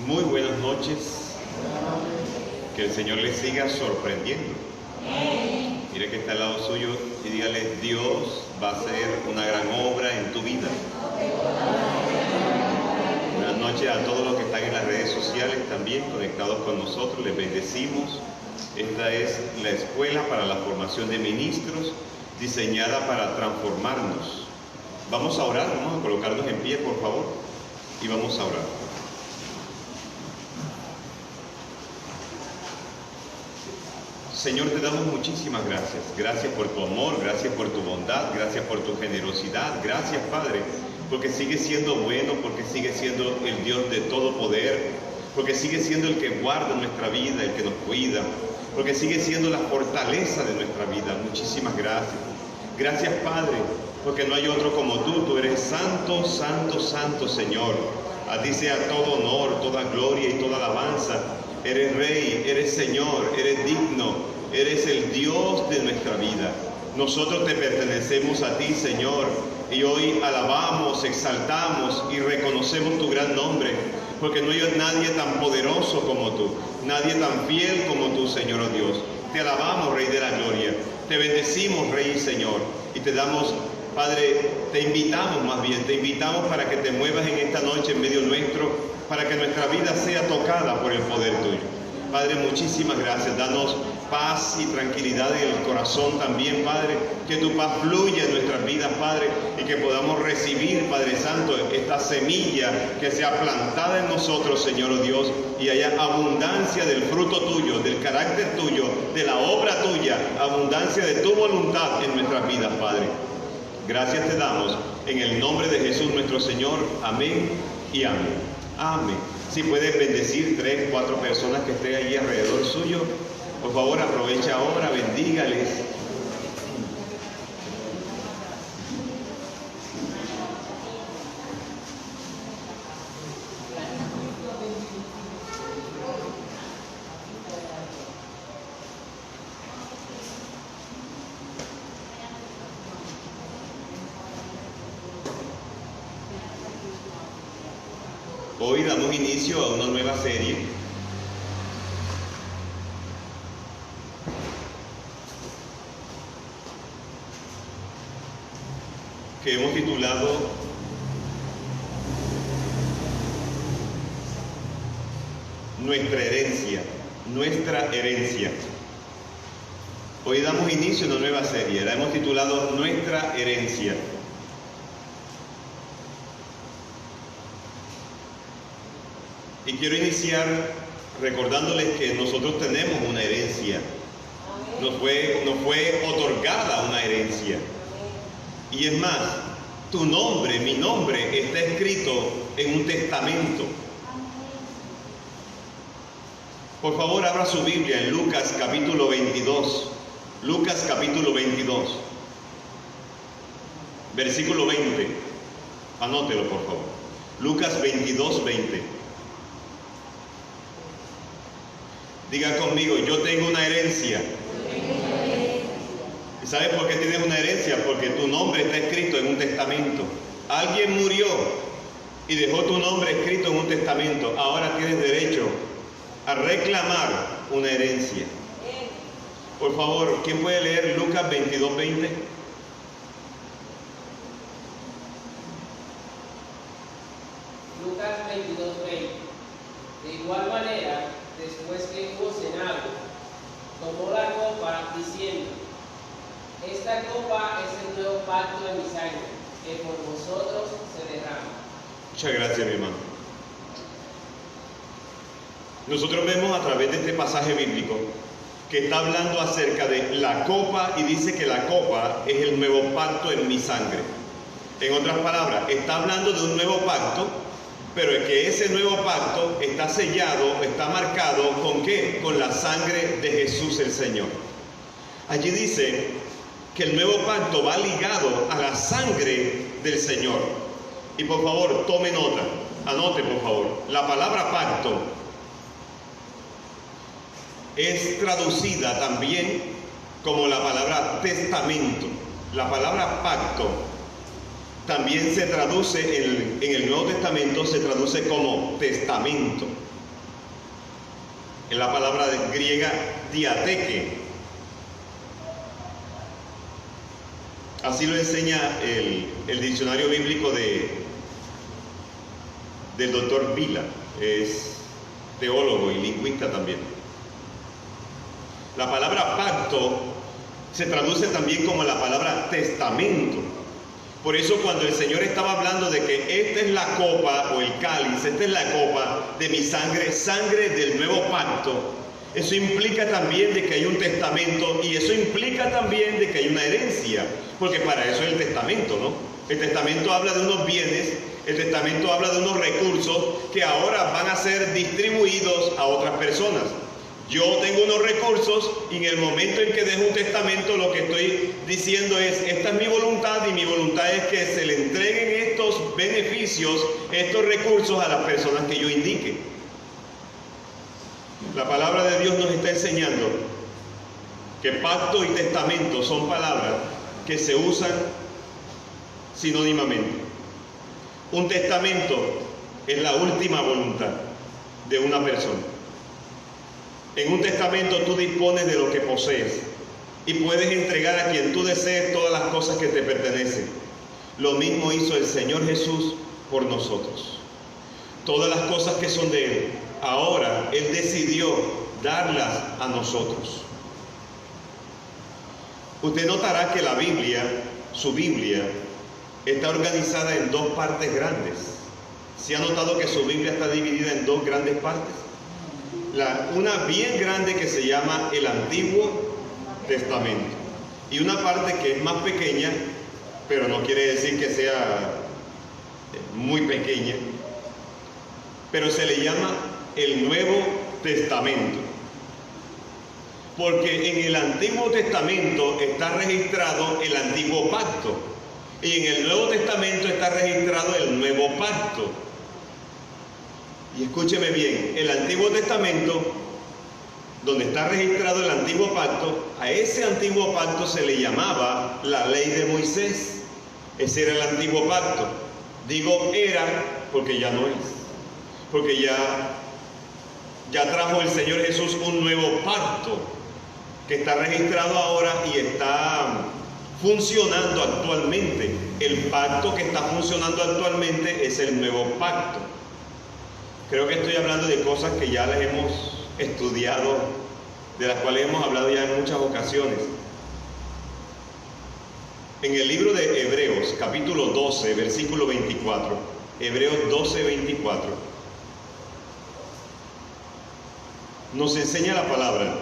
Muy buenas noches. Que el Señor les siga sorprendiendo. Mire que está al lado suyo y dígale: Dios va a hacer una gran obra en tu vida. Buenas noches a todos los que están en las redes sociales también conectados con nosotros. Les bendecimos. Esta es la escuela para la formación de ministros, diseñada para transformarnos. Vamos a orar, vamos a colocarnos en pie, por favor, y vamos a orar. Señor, te damos muchísimas gracias. Gracias por tu amor, gracias por tu bondad, gracias por tu generosidad. Gracias, Padre, porque sigues siendo bueno, porque sigues siendo el Dios de todo poder, porque sigues siendo el que guarda nuestra vida, el que nos cuida, porque sigues siendo la fortaleza de nuestra vida. Muchísimas gracias. Gracias, Padre, porque no hay otro como tú. Tú eres santo, santo, santo, Señor. A ti sea todo honor, toda gloria y toda alabanza. Eres Rey, eres Señor, eres digno, eres el Dios de nuestra vida. Nosotros te pertenecemos a ti, Señor, y hoy alabamos, exaltamos y reconocemos tu gran nombre, porque no hay nadie tan poderoso como tú, nadie tan fiel como tú, Señor, oh Dios. Te alabamos, Rey de la gloria, te bendecimos, Rey y Señor, y te damos, Padre, te invitamos para que te muevas en esta noche en medio nuestro, para que nuestra vida sea tocada por el poder tuyo. Padre, muchísimas gracias. Danos paz y tranquilidad en el corazón también, Padre. Que tu paz fluya en nuestras vidas, Padre, y que podamos recibir, Padre Santo, esta semilla que sea plantada en nosotros, Señor, oh Dios, y haya abundancia del fruto tuyo, del carácter tuyo, de la obra tuya, abundancia de tu voluntad en nuestras vidas, Padre. Gracias te damos en el nombre de Jesús nuestro Señor. Amén y amén. Amén. Si puedes bendecir 3, 4 personas que estén allí alrededor suyo, por favor aprovecha ahora, bendígales. Hoy damos inicio a una nueva serie que hemos titulado Nuestra herencia, nuestra herencia. Hoy damos inicio a una nueva serie, la hemos titulado Nuestra herencia. Y quiero iniciar recordándoles que nosotros tenemos una herencia. Nos fue otorgada una herencia. Y es más, tu nombre, mi nombre, está escrito en un testamento. Por favor, abra su Biblia en Lucas capítulo 22. Lucas capítulo 22. Versículo 20. Anótelo, por favor. Lucas 22, 20. Diga conmigo: yo tengo una herencia. ¿Y sabes por qué tienes una herencia? Porque tu nombre está escrito en un testamento. Alguien murió y dejó tu nombre escrito en un testamento. Ahora tienes derecho a reclamar una herencia. Por favor, ¿quién puede leer Lucas 22, 20? Lucas 22, 20. De igual manera, después que hubo cenado, tomó la copa diciendo: esta copa es el nuevo pacto en mi sangre, que por vosotros se derrama. Muchas gracias, mi hermano. Nosotros vemos a través de este pasaje bíblico que está hablando acerca de la copa y dice que la copa es el nuevo pacto en mi sangre. En otras palabras, está hablando de un nuevo pacto, pero es que ese nuevo pacto está sellado, está marcado ¿con qué? Con la sangre de Jesús el Señor. Allí dice que el nuevo pacto va ligado a la sangre del Señor. Y por favor, tome nota, anote por favor, la palabra pacto es traducida también como la palabra testamento. La palabra pacto también se traduce en el Nuevo Testamento, se traduce como testamento. En la palabra griega diateke. Así lo enseña el diccionario bíblico del doctor Vila, es teólogo y lingüista también. La palabra pacto se traduce también como la palabra testamento. Por eso cuando el Señor estaba hablando de que esta es la copa o el cáliz, esta es la copa de mi sangre, sangre del nuevo pacto, eso implica también de que hay un testamento y eso implica también de que hay una herencia, porque para eso es el testamento, ¿no? El testamento habla de unos bienes, el testamento habla de unos recursos que ahora van a ser distribuidos a otras personas. Yo tengo unos recursos y en el momento en que dejo un testamento lo que estoy diciendo es, esta es mi voluntad y mi voluntad es que se le entreguen estos beneficios, estos recursos a las personas que yo indique. La palabra de Dios nos está enseñando que pacto y testamento son palabras que se usan sinónimamente. Un testamento es la última voluntad de una persona. En un testamento tú dispones de lo que posees y puedes entregar a quien tú desees todas las cosas que te pertenecen. Lo mismo hizo el Señor Jesús por nosotros. Todas las cosas que son de Él, ahora Él decidió darlas a nosotros. Usted notará que la Biblia, su Biblia, está organizada en dos partes grandes. ¿Se ha notado que su Biblia está dividida en dos grandes partes? Una bien grande que se llama el Antiguo Testamento y una parte que es más pequeña, pero no quiere decir que sea muy pequeña, pero se le llama el Nuevo Testamento, porque en el Antiguo Testamento está registrado el Antiguo Pacto y en el Nuevo Testamento está registrado el Nuevo Pacto. Y escúcheme bien, el Antiguo Testamento, donde está registrado el Antiguo Pacto, a ese Antiguo Pacto se le llamaba la Ley de Moisés. Ese era el Antiguo Pacto. Digo era porque ya no es. Porque ya trajo el Señor Jesús un nuevo pacto que está registrado ahora y está funcionando actualmente. El pacto que está funcionando actualmente es el nuevo pacto. Creo que estoy hablando de cosas que ya las hemos estudiado, de las cuales hemos hablado ya en muchas ocasiones. En el libro de Hebreos, capítulo 12, versículo 24, Hebreos 12, 24, nos enseña la palabra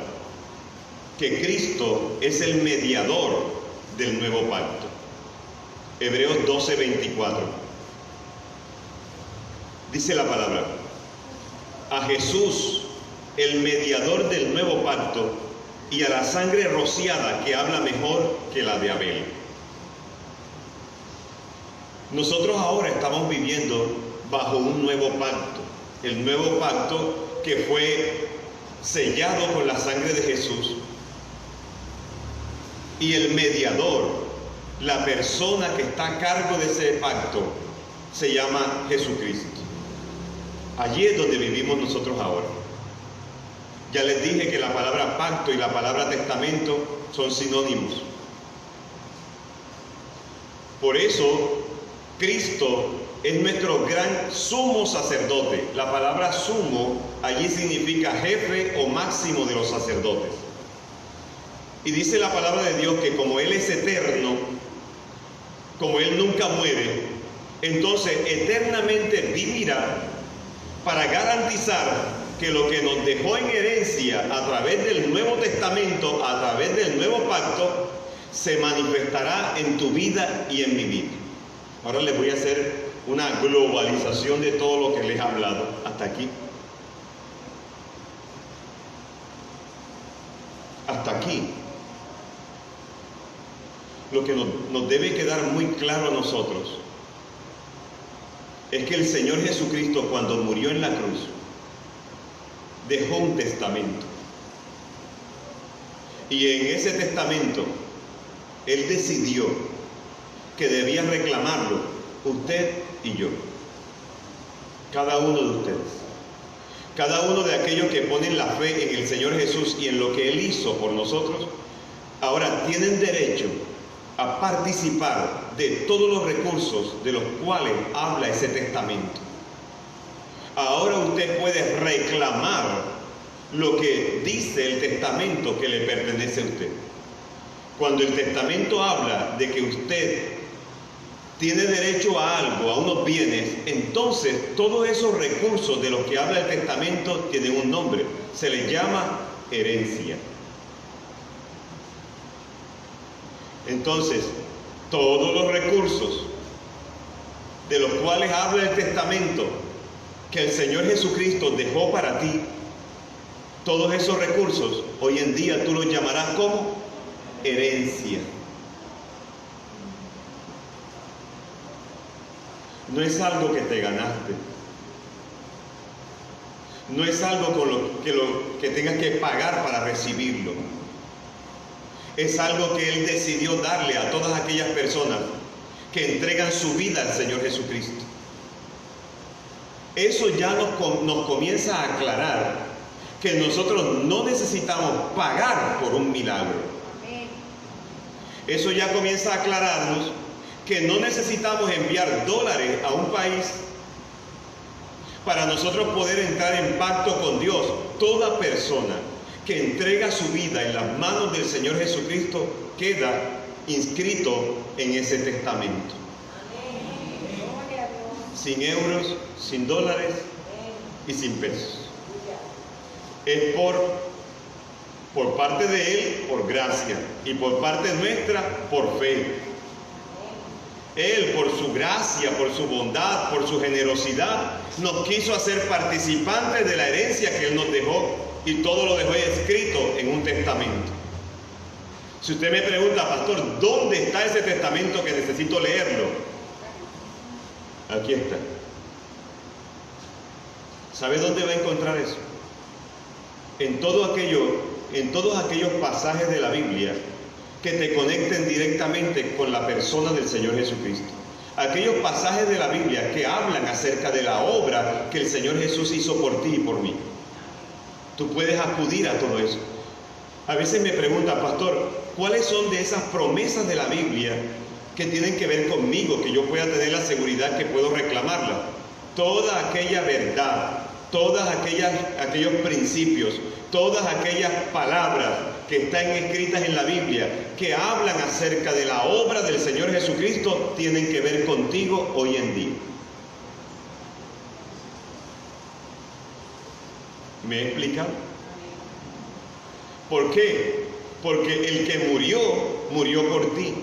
que Cristo es el mediador del nuevo pacto. Hebreos 12, 24. Dice la palabra: a Jesús, el mediador del nuevo pacto, y a la sangre rociada que habla mejor que la de Abel. Nosotros ahora estamos viviendo bajo un nuevo pacto, el nuevo pacto que fue sellado con la sangre de Jesús, y el mediador, la persona que está a cargo de ese pacto, se llama Jesucristo. Allí es donde vivimos nosotros ahora. Ya les dije que la palabra pacto y la palabra testamento son sinónimos. Por eso, Cristo es nuestro gran sumo sacerdote. La palabra sumo allí significa jefe o máximo de los sacerdotes. Y dice la palabra de Dios que como Él es eterno, como Él nunca muere, entonces eternamente vivirá para garantizar que lo que nos dejó en herencia a través del Nuevo Testamento, a través del Nuevo Pacto, se manifestará en tu vida y en mi vida. Ahora les voy a hacer una globalización de todo lo que les he hablado hasta aquí. Hasta aquí. Lo que nos debe quedar muy claro a nosotros es que el Señor Jesucristo, cuando murió en la cruz, dejó un testamento. Y en ese testamento, Él decidió que debía reclamarlo usted y yo. Cada uno de ustedes. Cada uno de aquellos que ponen la fe en el Señor Jesús y en lo que Él hizo por nosotros, ahora tienen derecho a participar de todos los recursos de los cuales habla ese testamento. Ahora usted puede reclamar lo que dice el testamento que le pertenece a usted. Cuando el testamento habla de que usted tiene derecho a algo, a unos bienes, entonces todos esos recursos de los que habla el testamento tienen un nombre. Se les llama herencia. Entonces, todos los recursos de los cuales habla el testamento que el Señor Jesucristo dejó para ti, todos esos recursos, hoy en día tú los llamarás como herencia. No es algo que te ganaste. No es algo con lo que tengas que pagar para recibirlo. Es algo que Él decidió darle a todas aquellas personas que entregan su vida al Señor Jesucristo. Eso ya nos comienza a aclarar que nosotros no necesitamos pagar por un milagro. Eso ya comienza a aclararnos que no necesitamos enviar dólares a un país para nosotros poder entrar en pacto con Dios. Toda persona que entrega su vida en las manos del Señor Jesucristo queda inscrito en ese testamento. Sin euros, sin dólares y sin pesos. Es por parte de Él, por gracia, y por parte nuestra, por fe. Él, por su gracia, por su bondad, por su generosidad, nos quiso hacer participantes de la herencia que Él nos dejó, y todo lo dejó escrito en un testamento. Si usted me pregunta, pastor, ¿dónde está ese testamento que necesito leerlo? Aquí está. ¿Sabe dónde va a encontrar eso? En todos aquellos pasajes de la Biblia que te conecten directamente con la persona del Señor Jesucristo. Aquellos pasajes de la Biblia que hablan acerca de la obra que el Señor Jesús hizo por ti y por mí. Tú puedes acudir a todo eso. A veces me preguntan, pastor, ¿cuáles son de esas promesas de la Biblia que tienen que ver conmigo, que yo pueda tener la seguridad que puedo reclamarla? Toda aquella verdad, todos aquellos principios, todas aquellas palabras que están escritas en la Biblia, que hablan acerca de la obra del Señor Jesucristo, tienen que ver contigo hoy en día. ¿Me he explicado? ¿Por qué? Porque el que murió por ti.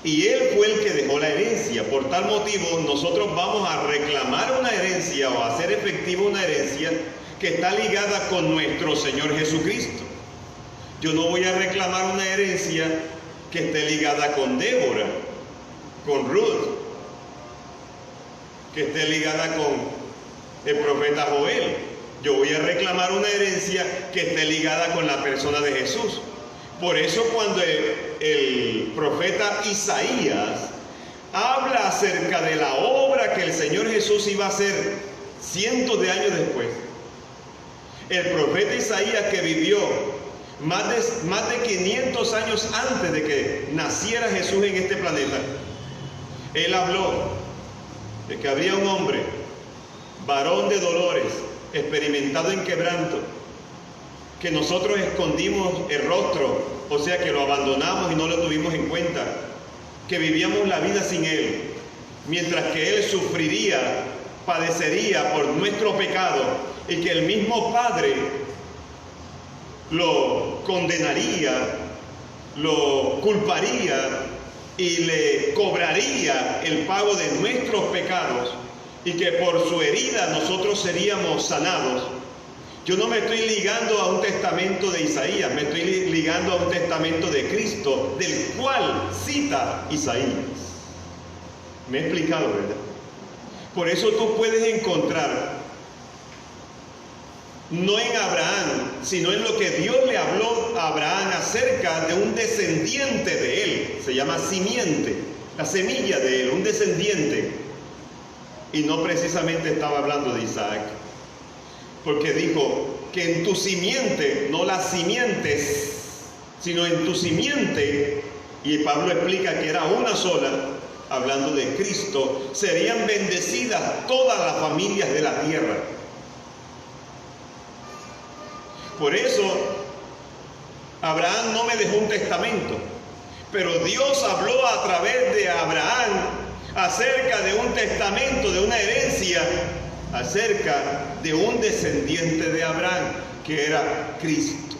Y Él fue el que dejó la herencia. Por tal motivo, nosotros vamos a reclamar una herencia o a hacer efectiva una herencia que está ligada con nuestro Señor Jesucristo. Yo no voy a reclamar una herencia que esté ligada con Débora, con Ruth, que esté ligada con el profeta Joel. Yo voy a reclamar una herencia que esté ligada con la persona de Jesús. Por eso cuando el profeta Isaías habla acerca de la obra que el Señor Jesús iba a hacer cientos de años después, el profeta Isaías, que vivió más de 500 años antes de que naciera Jesús en este planeta, él habló de que había un hombre, varón de dolores, experimentado en quebranto, que nosotros escondimos el rostro, o sea que lo abandonamos y no lo tuvimos en cuenta, que vivíamos la vida sin Él, mientras que Él sufriría, padecería por nuestro pecado, y que el mismo Padre lo condenaría, lo culparía y le cobraría el pago de nuestros pecados, y que por su herida nosotros seríamos sanados. Yo no me estoy ligando a un testamento de Isaías, me estoy ligando a un testamento de Cristo, del cual cita Isaías. Me he explicado, ¿verdad? Por eso tú puedes encontrar, no en Abraham, sino en lo que Dios le habló a Abraham acerca de un descendiente de él, se llama simiente. la semilla de él, un descendiente. Y no precisamente estaba hablando de Isaac, porque dijo que en tu simiente, no las simientes, sino en tu simiente, y Pablo explica que era una sola, hablando de Cristo, serían bendecidas todas las familias de la tierra. Por eso Abraham no me dejó un testamento, pero Dios habló a través de Abraham acerca de un testamento, de una herencia, acerca de un descendiente de Abraham, que era Cristo.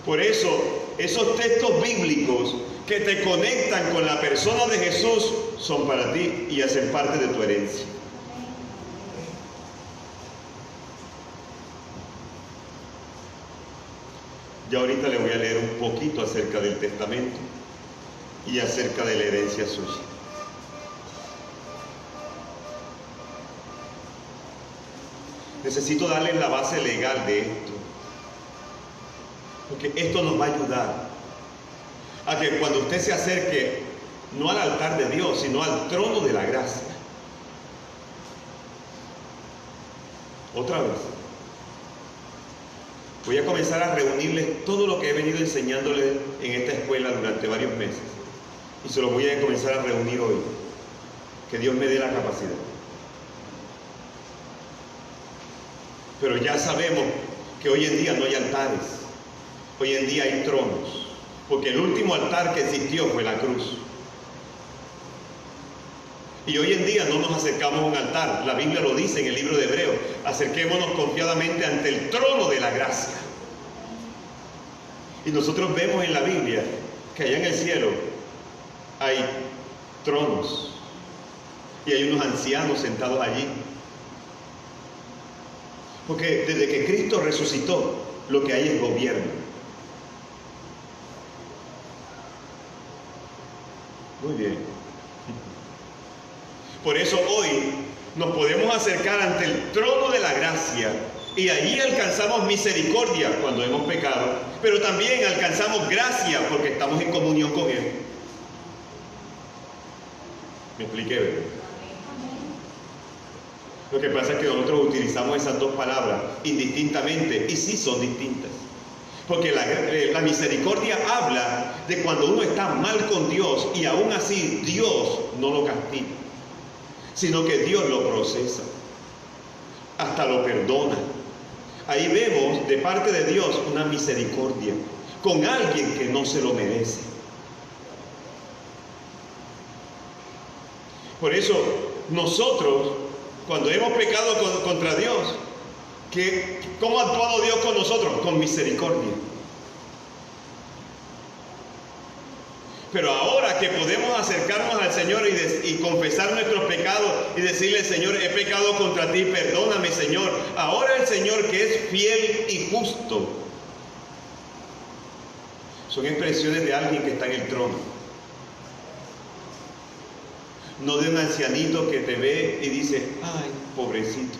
Por eso, esos textos bíblicos que te conectan con la persona de Jesús son para ti y hacen parte de tu herencia. Ya ahorita le voy a leer un poquito acerca del testamento y acerca de la herencia suya. Necesito darles la base legal de esto, porque esto nos va a ayudar a que cuando usted se acerque no al altar de Dios, sino al trono de la gracia. Otra vez, voy a comenzar a reunirles todo lo que he venido enseñándoles en esta escuela durante varios meses, y se los voy a comenzar a reunir hoy. Que Dios me dé la capacidad. Pero ya sabemos que hoy en día no hay altares, hoy en día hay tronos, porque el último altar que existió fue la cruz. Y hoy en día no nos acercamos a un altar. La Biblia lo dice en el libro de Hebreos: acerquémonos confiadamente ante el trono de la gracia. Y nosotros vemos en la Biblia que allá en el cielo hay tronos y hay unos ancianos sentados allí. Porque desde que Cristo resucitó, lo que hay es gobierno. Muy bien. Por eso hoy nos podemos acercar ante el trono de la gracia y allí alcanzamos misericordia cuando hemos pecado, pero también alcanzamos gracia porque estamos en comunión con Él. ¿Me expliqué, verdad? Lo que pasa es que nosotros utilizamos esas dos palabras indistintamente, y sí son distintas. Porque la misericordia habla de cuando uno está mal con Dios y aún así Dios no lo castiga, sino que Dios lo procesa, hasta lo perdona. Ahí vemos de parte de Dios una misericordia con alguien que no se lo merece. Por eso nosotros, cuando hemos pecado contra Dios, ¿cómo ha actuado Dios con nosotros? Con misericordia. Pero ahora que podemos acercarnos al Señor y confesar nuestros pecados y decirle: Señor, he pecado contra ti, perdóname, Señor. Ahora el Señor, que es fiel y justo, son expresiones de alguien que está en el trono. No de un ancianito que te ve y dice: ay, pobrecito.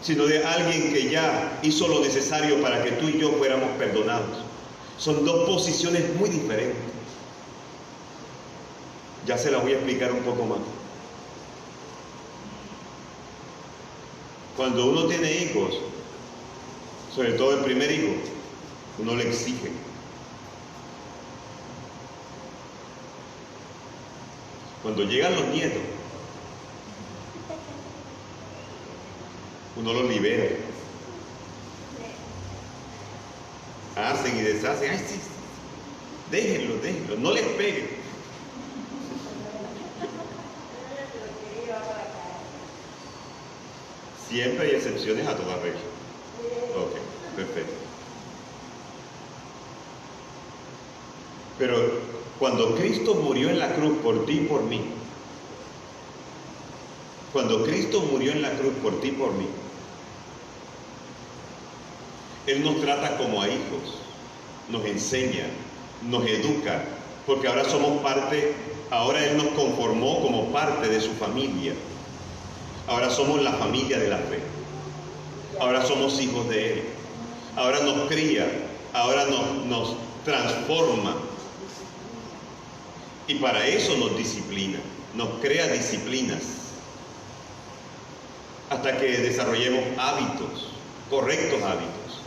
Sino de alguien que ya hizo lo necesario para que tú y yo fuéramos perdonados. Son dos posiciones muy diferentes. Ya se las voy a explicar un poco más. Cuando uno tiene hijos, sobre todo el primer hijo, uno le exige. Cuando llegan los nietos, uno los libera. Hacen y deshacen. Ay, sí, déjenlo, no les peguen. Siempre hay excepciones a toda regla. Ok, perfecto. Pero cuando Cristo murió en la cruz por ti y por mí, cuando Cristo murió en la cruz por ti y por mí, Él nos trata como a hijos, nos enseña, nos educa, porque ahora somos parte, ahora Él nos conformó como parte de su familia. Ahora somos la familia de la fe. Ahora somos hijos de Él. Ahora nos cría, ahora nos transforma Y para eso nos disciplina, nos crea disciplinas, hasta que desarrollemos hábitos, correctos hábitos.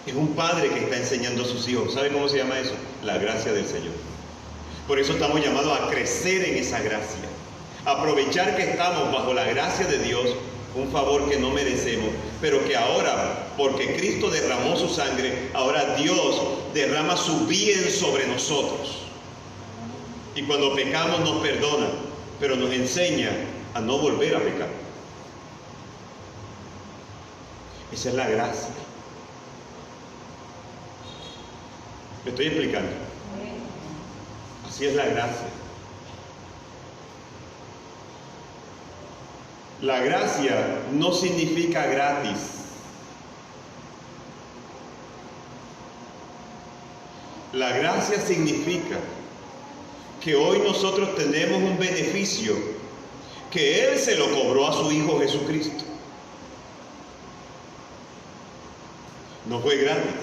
Es un padre que está enseñando a sus hijos. ¿Sabe cómo se llama eso? La gracia del Señor. Por eso estamos llamados a crecer en esa gracia. Aprovechar que estamos bajo la gracia de Dios, un favor que no merecemos, pero que ahora, porque Cristo derramó su sangre, ahora Dios derrama su bien sobre nosotros. Y cuando pecamos nos perdona, pero nos enseña a no volver a pecar. Esa es la gracia. ¿Me estoy explicando? Así es la gracia. La gracia no significa gratis. La gracia significa que hoy nosotros tenemos un beneficio que Él se lo cobró a su Hijo Jesucristo. No fue gratis.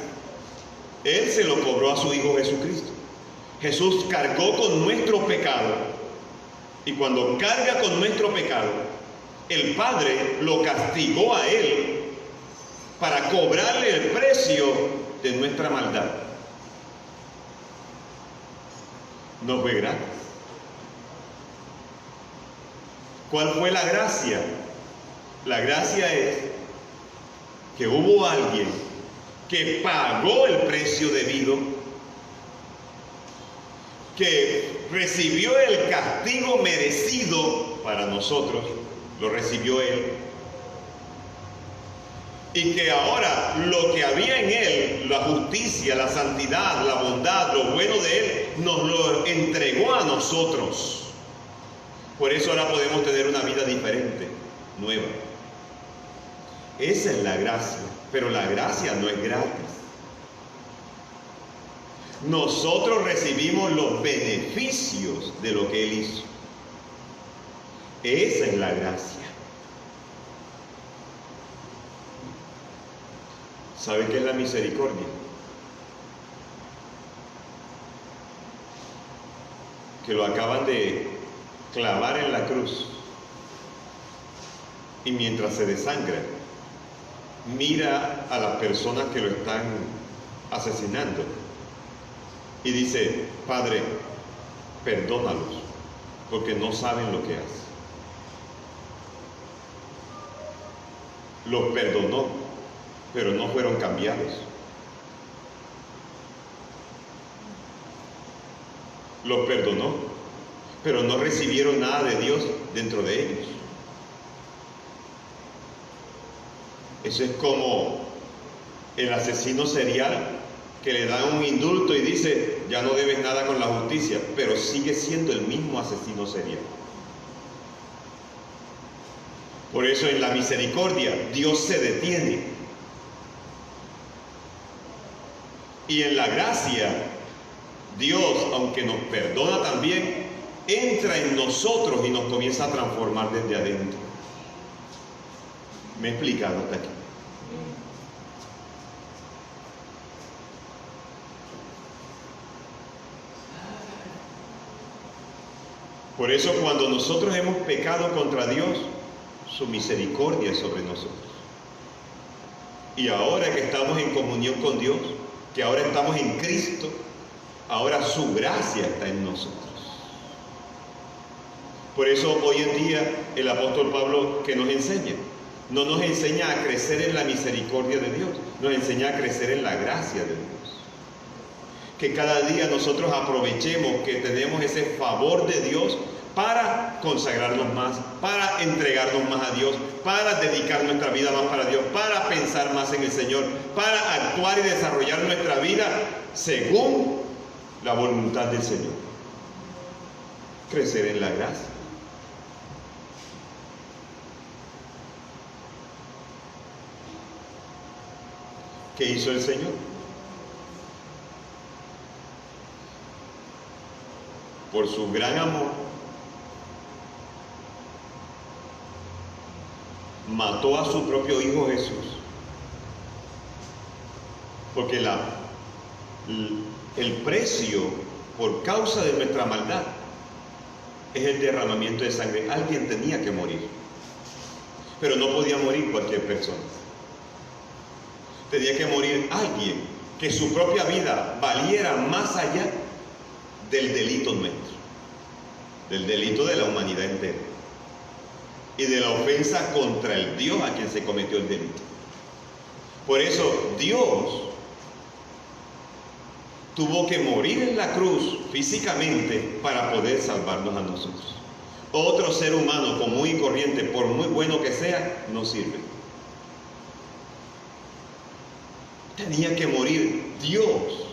Él se lo cobró a su Hijo Jesucristo. Jesús cargó con nuestro pecado. Y cuando carga con nuestro pecado, el Padre lo castigó a Él para cobrarle el precio de nuestra maldad. No fue gratis. ¿Cuál fue la gracia? La gracia es que hubo alguien que pagó el precio debido, que recibió el castigo merecido para nosotros, lo recibió Él, y que ahora lo que había en Él, la justicia, la santidad, la bondad, lo bueno de Él, nos lo entregó a nosotros. Por eso ahora podemos tener una vida diferente, nueva. Esa es la gracia, pero la gracia no es gratis. Nosotros recibimos los beneficios de lo que Él hizo. Esa es la gracia. ¿Sabe qué es la misericordia? Que lo acaban de clavar en la cruz y mientras se desangra, mira a las personas que lo están asesinando y dice: Padre, perdónalos, porque no saben lo que hacen. Los perdonó, pero no fueron cambiados. Los perdonó, pero no recibieron nada de Dios dentro de ellos. Eso es como el asesino serial que le dan un indulto y dice: ya no debes nada con la justicia, pero sigue siendo el mismo asesino serial. Por eso en la misericordia Dios se detiene. Y en la gracia, Dios, aunque nos perdona también, entra en nosotros y nos comienza a transformar desde adentro. ¿Me he explicado hasta aquí? Por eso cuando nosotros hemos pecado contra Dios, su misericordia es sobre nosotros. Y ahora que estamos en comunión con Dios, que ahora estamos en Cristo, ahora su gracia está en nosotros. Por eso hoy en día el apóstol Pablo, ¿qué nos enseña? No nos enseña a crecer en la misericordia de Dios, nos enseña a crecer en la gracia de Dios. Que cada día nosotros aprovechemos que tenemos ese favor de Dios para consagrarnos más, para entregarnos más a Dios, para dedicar nuestra vida más para Dios, para pensar más en el Señor, para actuar y desarrollar nuestra vida según la voluntad del Señor. Crecer en la gracia. ¿Qué hizo el Señor? Por su gran amor, mató a su propio Hijo Jesús. Porque el precio por causa de nuestra maldad, es el derramamiento de sangre. Alguien tenía que morir, pero no podía morir cualquier persona. Tenía que morir alguien que su propia vida valiera más allá del delito nuestro, del delito de la humanidad entera y de la ofensa contra el Dios a quien se cometió el delito. Por eso Dios tuvo que morir en la cruz físicamente para poder salvarnos a nosotros. Otro ser humano común y corriente, por muy bueno que sea, no sirve. Tenía que morir Dios.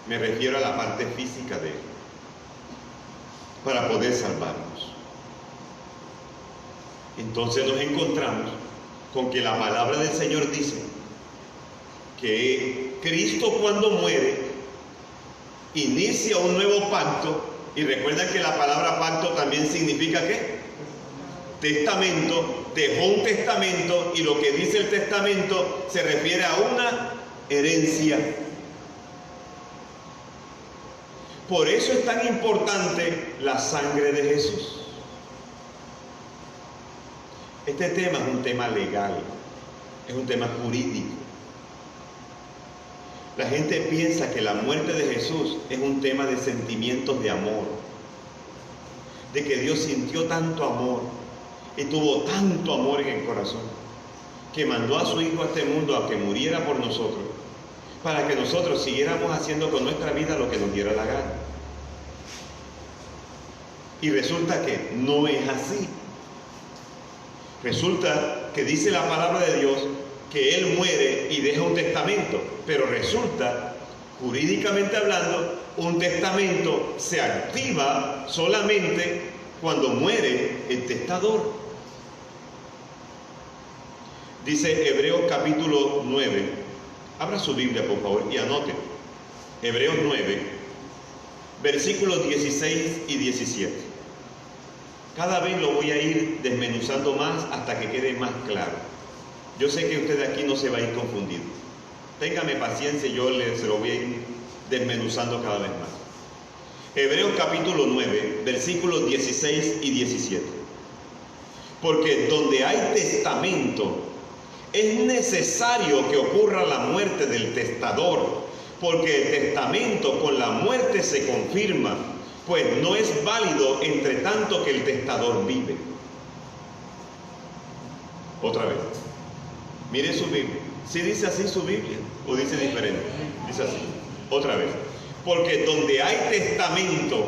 Me refiero a la parte física de Él, para poder salvarnos. Entonces nos encontramos con que la palabra del Señor dice que Cristo, cuando muere, inicia un nuevo pacto. Y recuerden que la palabra pacto también significa ¿qué? Testamento. Dejó un testamento, y lo que dice el testamento se refiere a una herencia. Por eso es tan importante la sangre de Jesús. Este tema es un tema legal, es un tema jurídico. La gente piensa que la muerte de Jesús es un tema de sentimientos de amor, de que Dios sintió tanto amor y tuvo tanto amor en el corazón, que mandó a su Hijo a este mundo a que muriera por nosotros, para que nosotros siguiéramos haciendo con nuestra vida lo que nos diera la gana. Y resulta que no es así. Resulta que dice la palabra de Dios que Él muere y deja un testamento, pero resulta, jurídicamente hablando, un testamento se activa solamente cuando muere el testador. Dice Hebreos capítulo 9, abra su Biblia por favor y anote, Hebreos 9, versículos 16 y 17. Cada vez lo voy a ir desmenuzando más hasta que quede más claro. Yo sé que usted aquí no se va a ir confundido. Téngame paciencia, yo se lo voy a ir desmenuzando cada vez más. Hebreos capítulo 9, versículos 16 y 17. Porque donde hay testamento, es necesario que ocurra la muerte del testador, porque el testamento con la muerte se confirma, pues no es válido entre tanto que el testador vive. Otra vez. Mire su Biblia. ¿Sí dice así su Biblia o dice diferente? Dice así. Otra vez. Porque donde hay testamento,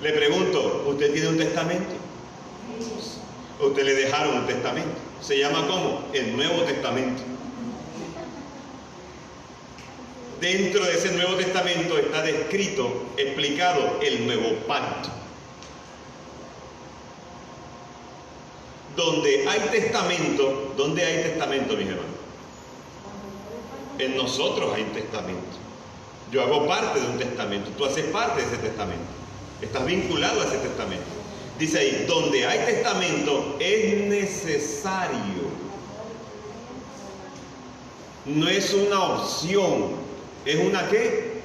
le pregunto, ¿usted tiene un testamento? ¿A usted le dejaron un testamento? ¿Se llama cómo? El Nuevo Testamento. Dentro de ese Nuevo Testamento está descrito, explicado el nuevo pacto. Donde hay testamento, ¿dónde hay testamento, mis hermanos? En nosotros hay testamento. Yo hago parte de un testamento, tú haces parte de ese testamento. Estás vinculado a ese testamento. Dice ahí, donde hay testamento es necesario. No es una opción, es una ¿qué?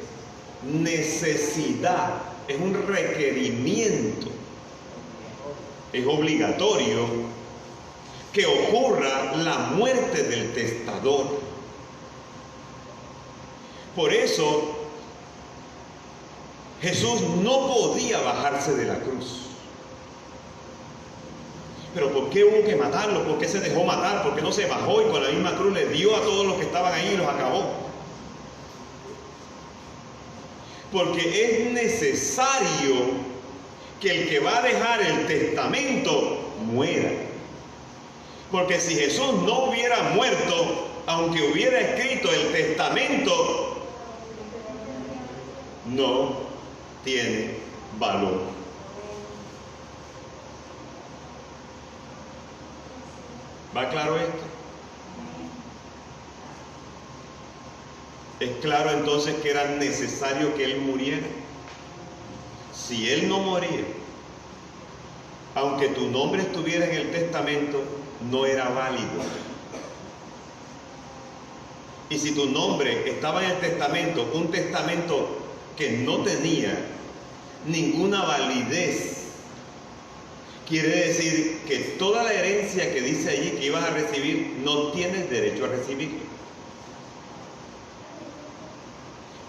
Necesidad, es un requerimiento. Es obligatorio que ocurra la muerte del testador. Por eso Jesús no podía bajarse de la cruz. Pero ¿por qué hubo que matarlo? ¿Por qué se dejó matar? ¿Por qué no se bajó y con la misma cruz le dio a todos los que estaban ahí y los acabó? Porque es necesario que el que va a dejar el testamento muera. Porque si Jesús no hubiera muerto, aunque hubiera escrito el testamento, no tiene valor. ¿Va claro esto? ¿Es claro entonces que era necesario que Él muriera? Si Él no moría, aunque tu nombre estuviera en el testamento, no era válido. Y si tu nombre estaba en el testamento, un testamento que no tenía ninguna validez, quiere decir que toda la herencia que dice allí que ibas a recibir, no tienes derecho a recibirla.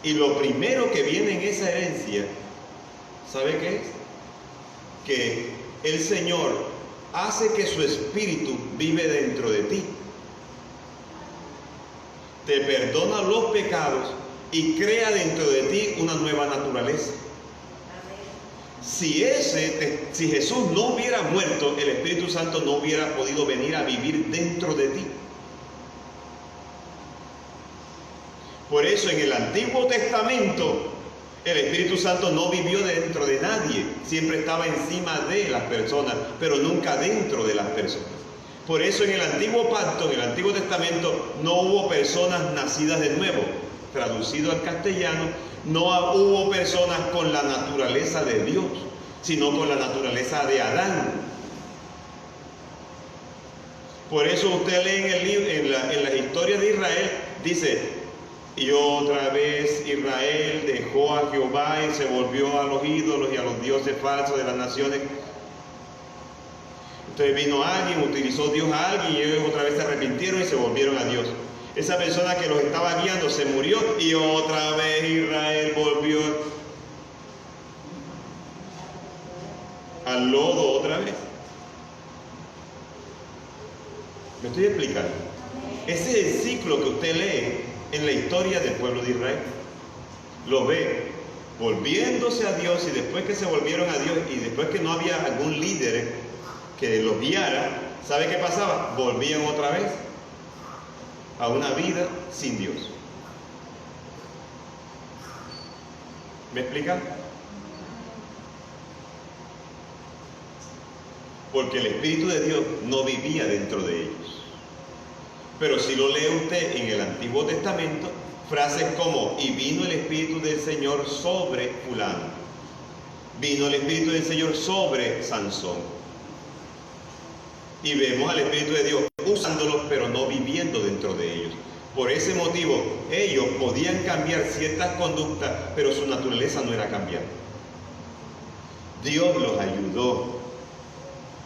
Y lo primero que viene en esa herencia, ¿sabe qué es? Que el Señor hace que su espíritu vive dentro de ti. Te perdona los pecados y crea dentro de ti una nueva naturaleza. Si Jesús no hubiera muerto, el Espíritu Santo no hubiera podido venir a vivir dentro de ti. Por eso en el Antiguo Testamento el Espíritu Santo no vivió dentro de nadie, siempre estaba encima de las personas, pero nunca dentro de las personas. Por eso en el Antiguo Pacto, en el Antiguo Testamento, no hubo personas nacidas de nuevo. Traducido al castellano, no hubo personas con la naturaleza de Dios, sino con la naturaleza de Adán. Por eso usted lee en el libro, en la historia de Israel, dice: y otra vez Israel dejó a Jehová y se volvió a los ídolos y a los dioses falsos de las naciones. Entonces vino alguien, utilizó Dios a alguien y ellos otra vez se arrepintieron y se volvieron a Dios. Esa persona que los estaba guiando se murió y otra vez Israel volvió al lodo otra vez. ¿Me estoy explicando? Ese es el ciclo que usted lee en la historia del pueblo de Israel. Lo ve volviéndose a Dios, y después que se volvieron a Dios y después que no había algún líder que los guiara, ¿sabe qué pasaba? Volvían otra vez a una vida sin Dios. ¿Me explica? Porque el Espíritu de Dios no vivía dentro de ellos. Pero si lo lee usted en el Antiguo Testamento, frases como: y vino el Espíritu del Señor sobre fulano, vino el Espíritu del Señor sobre Sansón. Y vemos al Espíritu de Dios usándolos, pero no viviendo dentro de ellos. Por ese motivo, ellos podían cambiar ciertas conductas, pero su naturaleza no era cambiar. Dios los ayudó,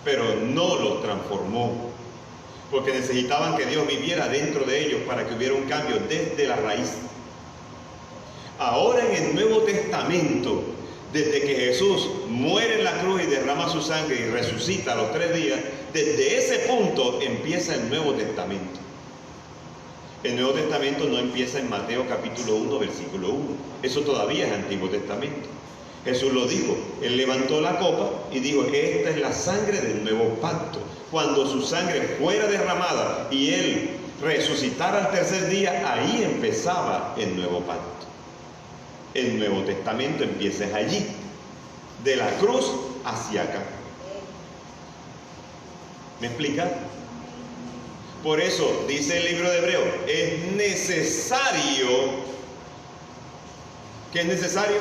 pero no los transformó, porque necesitaban que Dios viviera dentro de ellos para que hubiera un cambio desde la raíz. Ahora en el Nuevo Testamento, desde que Jesús muere en la cruz y derrama su sangre y resucita a los 3 días, desde ese punto empieza el Nuevo Testamento. El Nuevo Testamento no empieza en Mateo capítulo 1, versículo 1. Eso todavía es Antiguo Testamento. Jesús lo dijo. Él levantó la copa y dijo: esta es la sangre del nuevo pacto. Cuando su sangre fuera derramada y Él resucitara al 3er día, ahí empezaba el nuevo pacto. El Nuevo Testamento empieza allí, de la cruz hacia acá. ¿Me explica? Por eso dice el libro de Hebreos: es necesario. ¿Qué es necesario?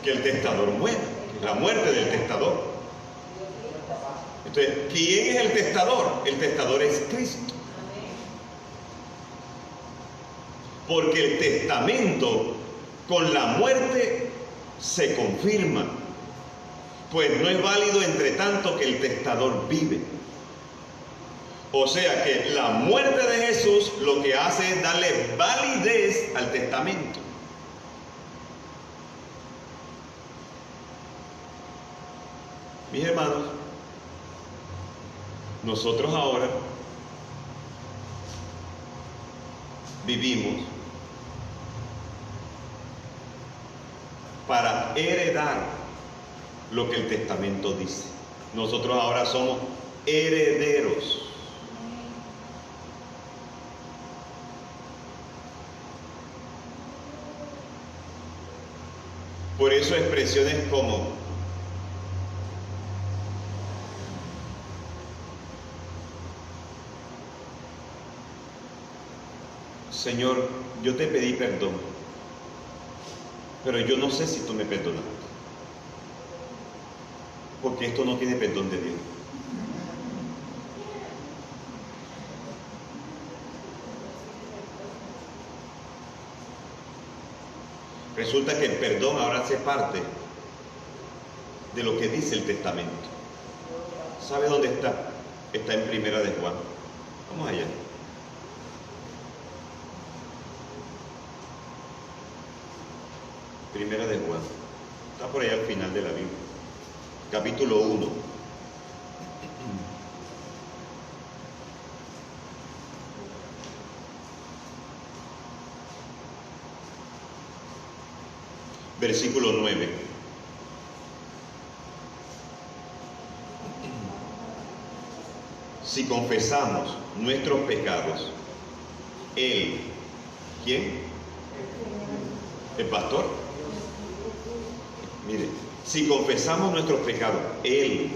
Que el testador muera, la muerte del testador. Entonces, ¿quién es el testador? El testador es Cristo. Porque el testamento con la muerte se confirma, pues no es válido entre tanto que el testador vive. O sea que la muerte de Jesús lo que hace es darle validez al testamento. Mis hermanos, nosotros ahora vivimos para heredar lo que el testamento dice. Nosotros ahora somos herederos. Por eso expresiones como: Señor, yo te pedí perdón, pero yo no sé si tú me perdonaste, porque esto no tiene perdón de Dios. Resulta que el perdón ahora hace parte de lo que dice el testamento. ¿Sabe dónde está? Está en Primera de Juan. Vamos allá. Primera de Juan. Está por allá al final de la Biblia. Capítulo 1. Versículo 9. Si confesamos nuestros pecados, Él, ¿quién? El pastor. Mire, si confesamos nuestros pecados, Él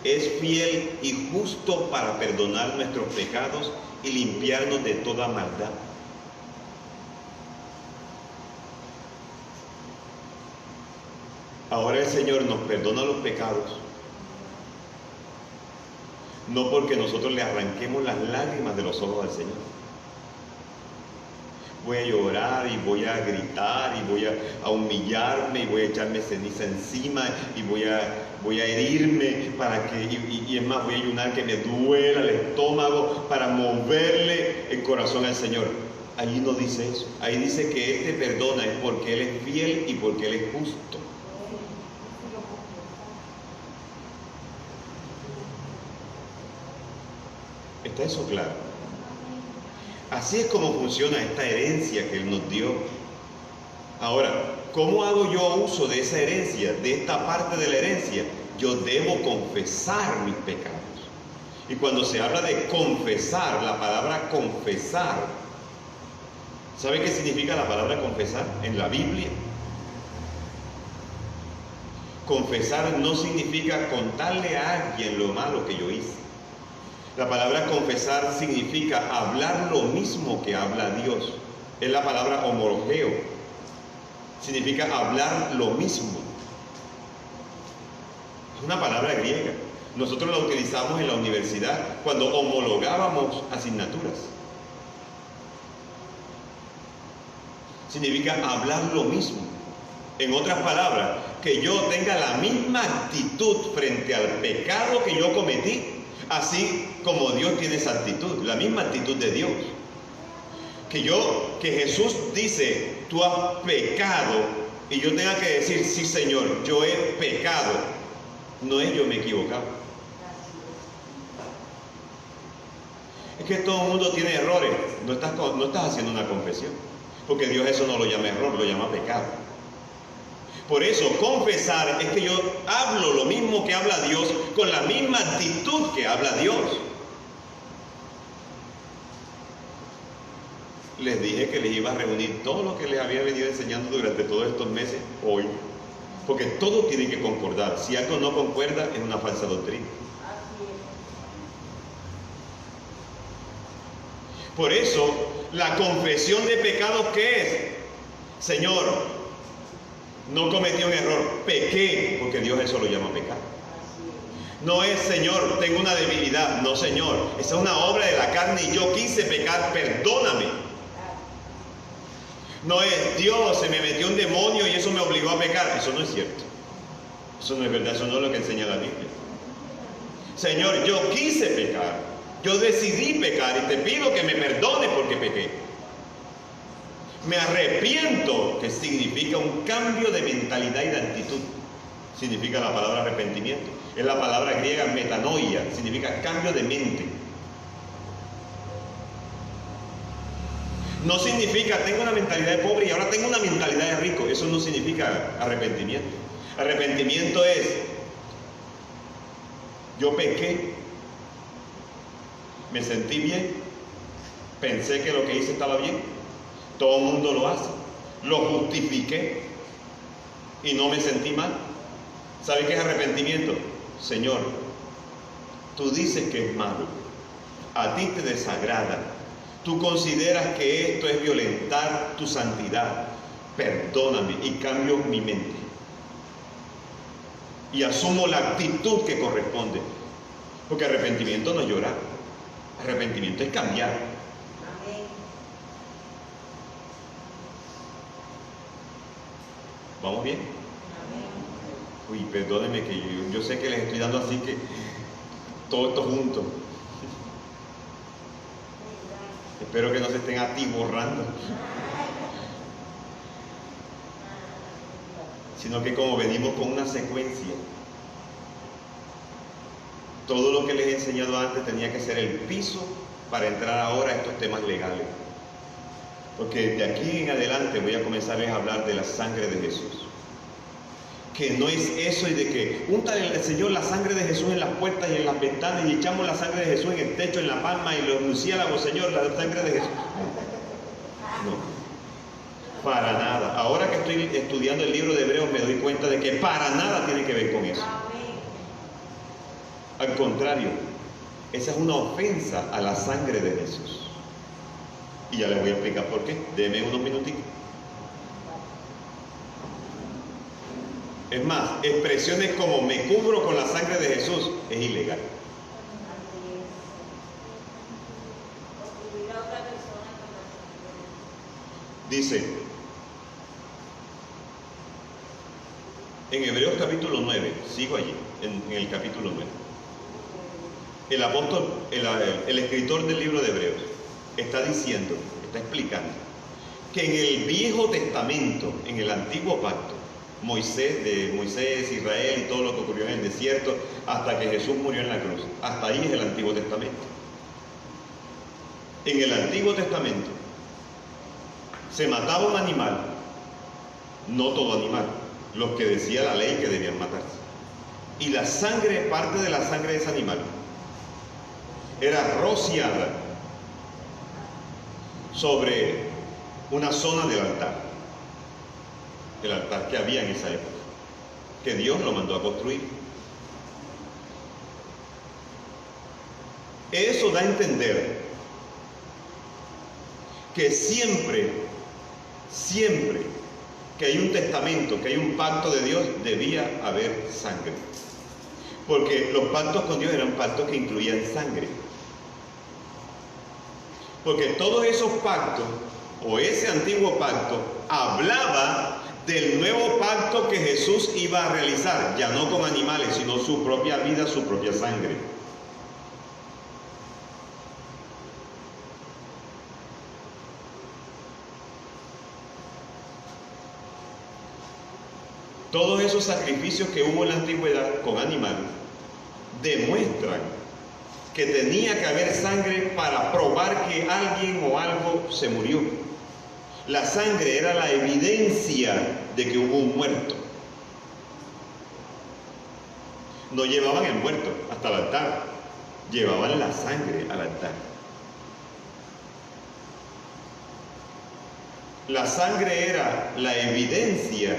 es fiel y justo para perdonar nuestros pecados y limpiarnos de toda maldad. Ahora el Señor nos perdona los pecados, no porque nosotros le arranquemos las lágrimas de los ojos al Señor. Voy a llorar y voy a gritar y voy a humillarme y voy a echarme ceniza encima y voy a herirme para que, y es más, voy a ayunar que me duela el estómago para moverle el corazón al Señor. Allí no dice eso. Ahí dice que Él te perdona es porque Él es fiel y porque Él es justo. ¿Está eso claro? Así es como funciona esta herencia que Él nos dio. Ahora, ¿cómo hago yo uso de esa herencia, de esta parte de la herencia? Yo debo confesar mis pecados. Y cuando se habla de confesar, la palabra confesar, ¿sabe qué significa la palabra confesar en la Biblia? Confesar no significa contarle a alguien lo malo que yo hice. La palabra confesar significa hablar lo mismo que habla Dios. Es la palabra homologeo. Significa hablar lo mismo. Es una palabra griega. Nosotros la utilizamos en la universidad cuando homologábamos asignaturas. Significa hablar lo mismo. En otras palabras, que yo tenga la misma actitud frente al pecado que yo cometí, así como Dios tiene esa actitud, la misma actitud de Dios. Que Jesús dice, tú has pecado, y yo tenga que decir, sí Señor, yo he pecado. No es yo me he equivocado. Es que todo el mundo tiene errores. No estás haciendo una confesión. Porque Dios eso no lo llama error, lo llama pecado. Por eso, confesar es que yo hablo lo mismo que habla Dios, con la misma actitud que habla Dios. Les dije que les iba a reunir todo lo que les había venido enseñando durante todos estos meses, hoy. Porque todo tiene que concordar. Si algo no concuerda, es una falsa doctrina. Por eso, la confesión de pecados, ¿qué es? Señor, no cometí un error, pequé, porque Dios eso lo llama pecado. No es, Señor, tengo una debilidad. No, Señor, esa es una obra de la carne y yo quise pecar, perdóname. No es, Dios, se me metió un demonio y eso me obligó a pecar. Eso no es cierto. Eso no es verdad, eso no es lo que enseña la Biblia. Señor, yo quise pecar, yo decidí pecar y te pido que me perdones porque pequé. Me arrepiento, que significa un cambio de mentalidad y de actitud. Significa la palabra arrepentimiento. Es la palabra griega metanoia, significa cambio de mente. No significa tengo una mentalidad de pobre y ahora tengo una mentalidad de rico. Eso no significa arrepentimiento. Arrepentimiento es, yo pequé, me sentí bien, pensé que lo que hice estaba bien, todo el mundo lo hace, lo justifiqué y no me sentí mal. ¿Sabe qué es arrepentimiento? Señor, tú dices que es malo, a ti te desagrada, tú consideras que esto es violentar tu santidad, perdóname y cambio mi mente y asumo la actitud que corresponde, porque arrepentimiento no es llorar, arrepentimiento es cambiar. ¿Vamos bien? Uy, perdónenme que yo sé que les estoy dando así que todo esto junto. Espero que no se estén atiborrando, sino que como venimos con una secuencia, todo lo que les he enseñado antes tenía que ser el piso para entrar ahora a estos temas legales. Porque de aquí en adelante voy a comenzarles a hablar de la sangre de Jesús. Que no es eso y de que úntale al Señor la sangre de Jesús en las puertas y en las ventanas y echamos la sangre de Jesús en el techo, en la palma y los murciélagos, Señor, la sangre de Jesús. No, para nada. Ahora que estoy estudiando el libro de Hebreos me doy cuenta de que para nada tiene que ver con eso. Al contrario, esa es una ofensa a la sangre de Jesús. Y ya les voy a explicar por qué. Denme unos minutitos. Es más, expresiones como me cubro con la sangre de Jesús es ilegal. Dice en Hebreos capítulo 9, sigo allí, en el capítulo 9. El apóstol, el escritor del libro de Hebreos, está diciendo, está explicando, que en el Viejo Testamento, en el Antiguo Pacto, Moisés, Israel y todo lo que ocurrió en el desierto, hasta que Jesús murió en la cruz, hasta ahí es el Antiguo Testamento. En el Antiguo Testamento se mataba un animal, no todo animal, los que decía la ley que debían matarse. Y la sangre, parte de la sangre de ese animal, era rociada sobre una zona del altar. El altar que había en esa época, que Dios lo mandó a construir. Eso da a entender que siempre que hay un testamento, que hay un pacto de Dios, debía haber sangre. Porque los pactos con Dios eran pactos que incluían sangre. Porque todos esos pactos, o ese antiguo pacto, hablaba del nuevo pacto que Jesús iba a realizar, ya no con animales, sino su propia vida, su propia sangre. Todos esos sacrificios que hubo en la antigüedad con animales demuestran que tenía que haber sangre para probar que alguien o algo se murió. La sangre era la evidencia de que hubo un muerto. No llevaban el muerto hasta el altar, llevaban la sangre al altar. La sangre era la evidencia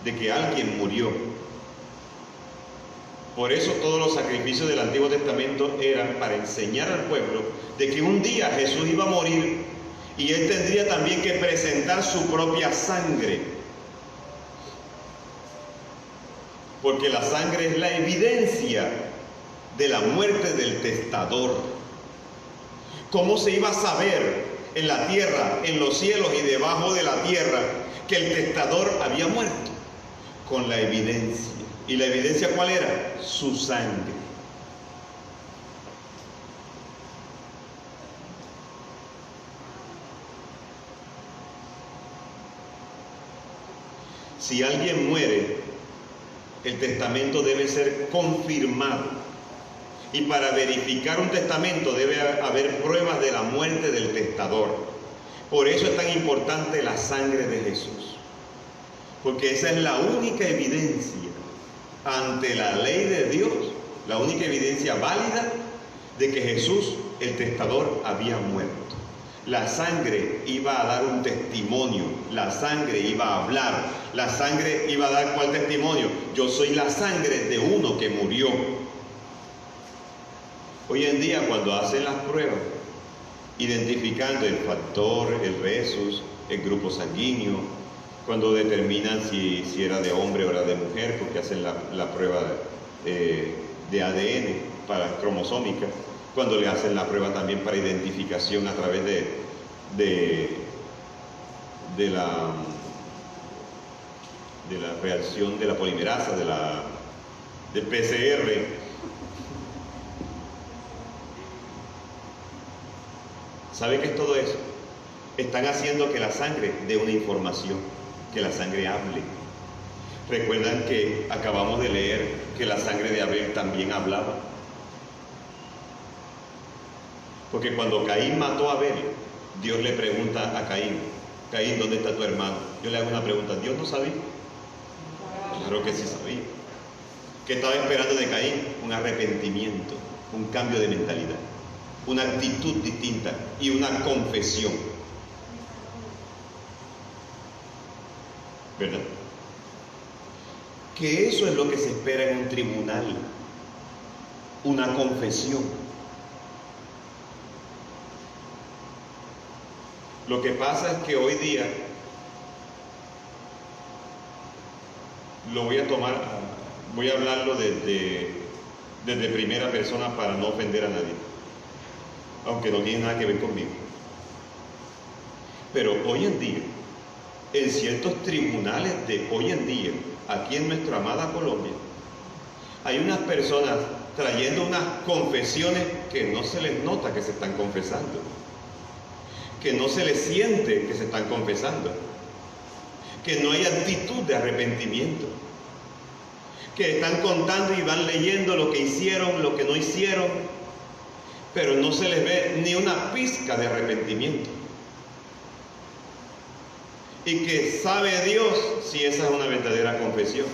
de que alguien murió. Por eso todos los sacrificios del Antiguo Testamento eran para enseñar al pueblo de que un día Jesús iba a morir y él tendría también que presentar su propia sangre. Porque la sangre es la evidencia de la muerte del testador. ¿Cómo se iba a saber en la tierra, en los cielos y debajo de la tierra que el testador había muerto? Con la evidencia. ¿Y la evidencia cuál era? Su sangre. Si alguien muere, el testamento debe ser confirmado. Y para verificar un testamento debe haber pruebas de la muerte del testador. Por eso es tan importante la sangre de Jesús. Porque esa es la única evidencia ante la ley de Dios, la única evidencia válida de que Jesús, el testador, había muerto. La sangre iba a dar un testimonio, la sangre iba a hablar, la sangre iba a dar ¿cuál testimonio? Yo soy la sangre de uno que murió. Hoy en día cuando hacen las pruebas, identificando el factor, el resus, el grupo sanguíneo, cuando determinan si era de hombre o era de mujer, porque hacen la prueba de ADN para cromosómica, cuando le hacen la prueba también para identificación a través de reacción de la polimerasa, del PCR. ¿Sabe qué es todo eso? Están haciendo que la sangre dé una información, que la sangre hable. Recuerdan que acabamos de leer que la sangre de Abel también hablaba. Porque cuando Caín mató a Abel, Dios le pregunta a Caín, Caín, ¿dónde está tu hermano? Yo le hago una pregunta, ¿Dios no sabía? Claro que sí sabía. ¿Qué estaba esperando de Caín? Un arrepentimiento, un cambio de mentalidad, una actitud distinta y una confesión. ¿Verdad? Que eso es lo que se espera en un tribunal, una confesión. Lo que pasa es que hoy día, voy a hablarlo desde primera persona para no ofender a nadie, aunque no tiene nada que ver conmigo. Pero hoy en día, en ciertos tribunales de hoy en día, aquí en nuestra amada Colombia, hay unas personas trayendo unas confesiones que no se les nota que se están confesando, que no se les siente que se están confesando, que no hay actitud de arrepentimiento, que están contando y van leyendo lo que hicieron, lo que no hicieron, pero no se les ve ni una pizca de arrepentimiento. Y que sabe Dios si esa es una verdadera confesión.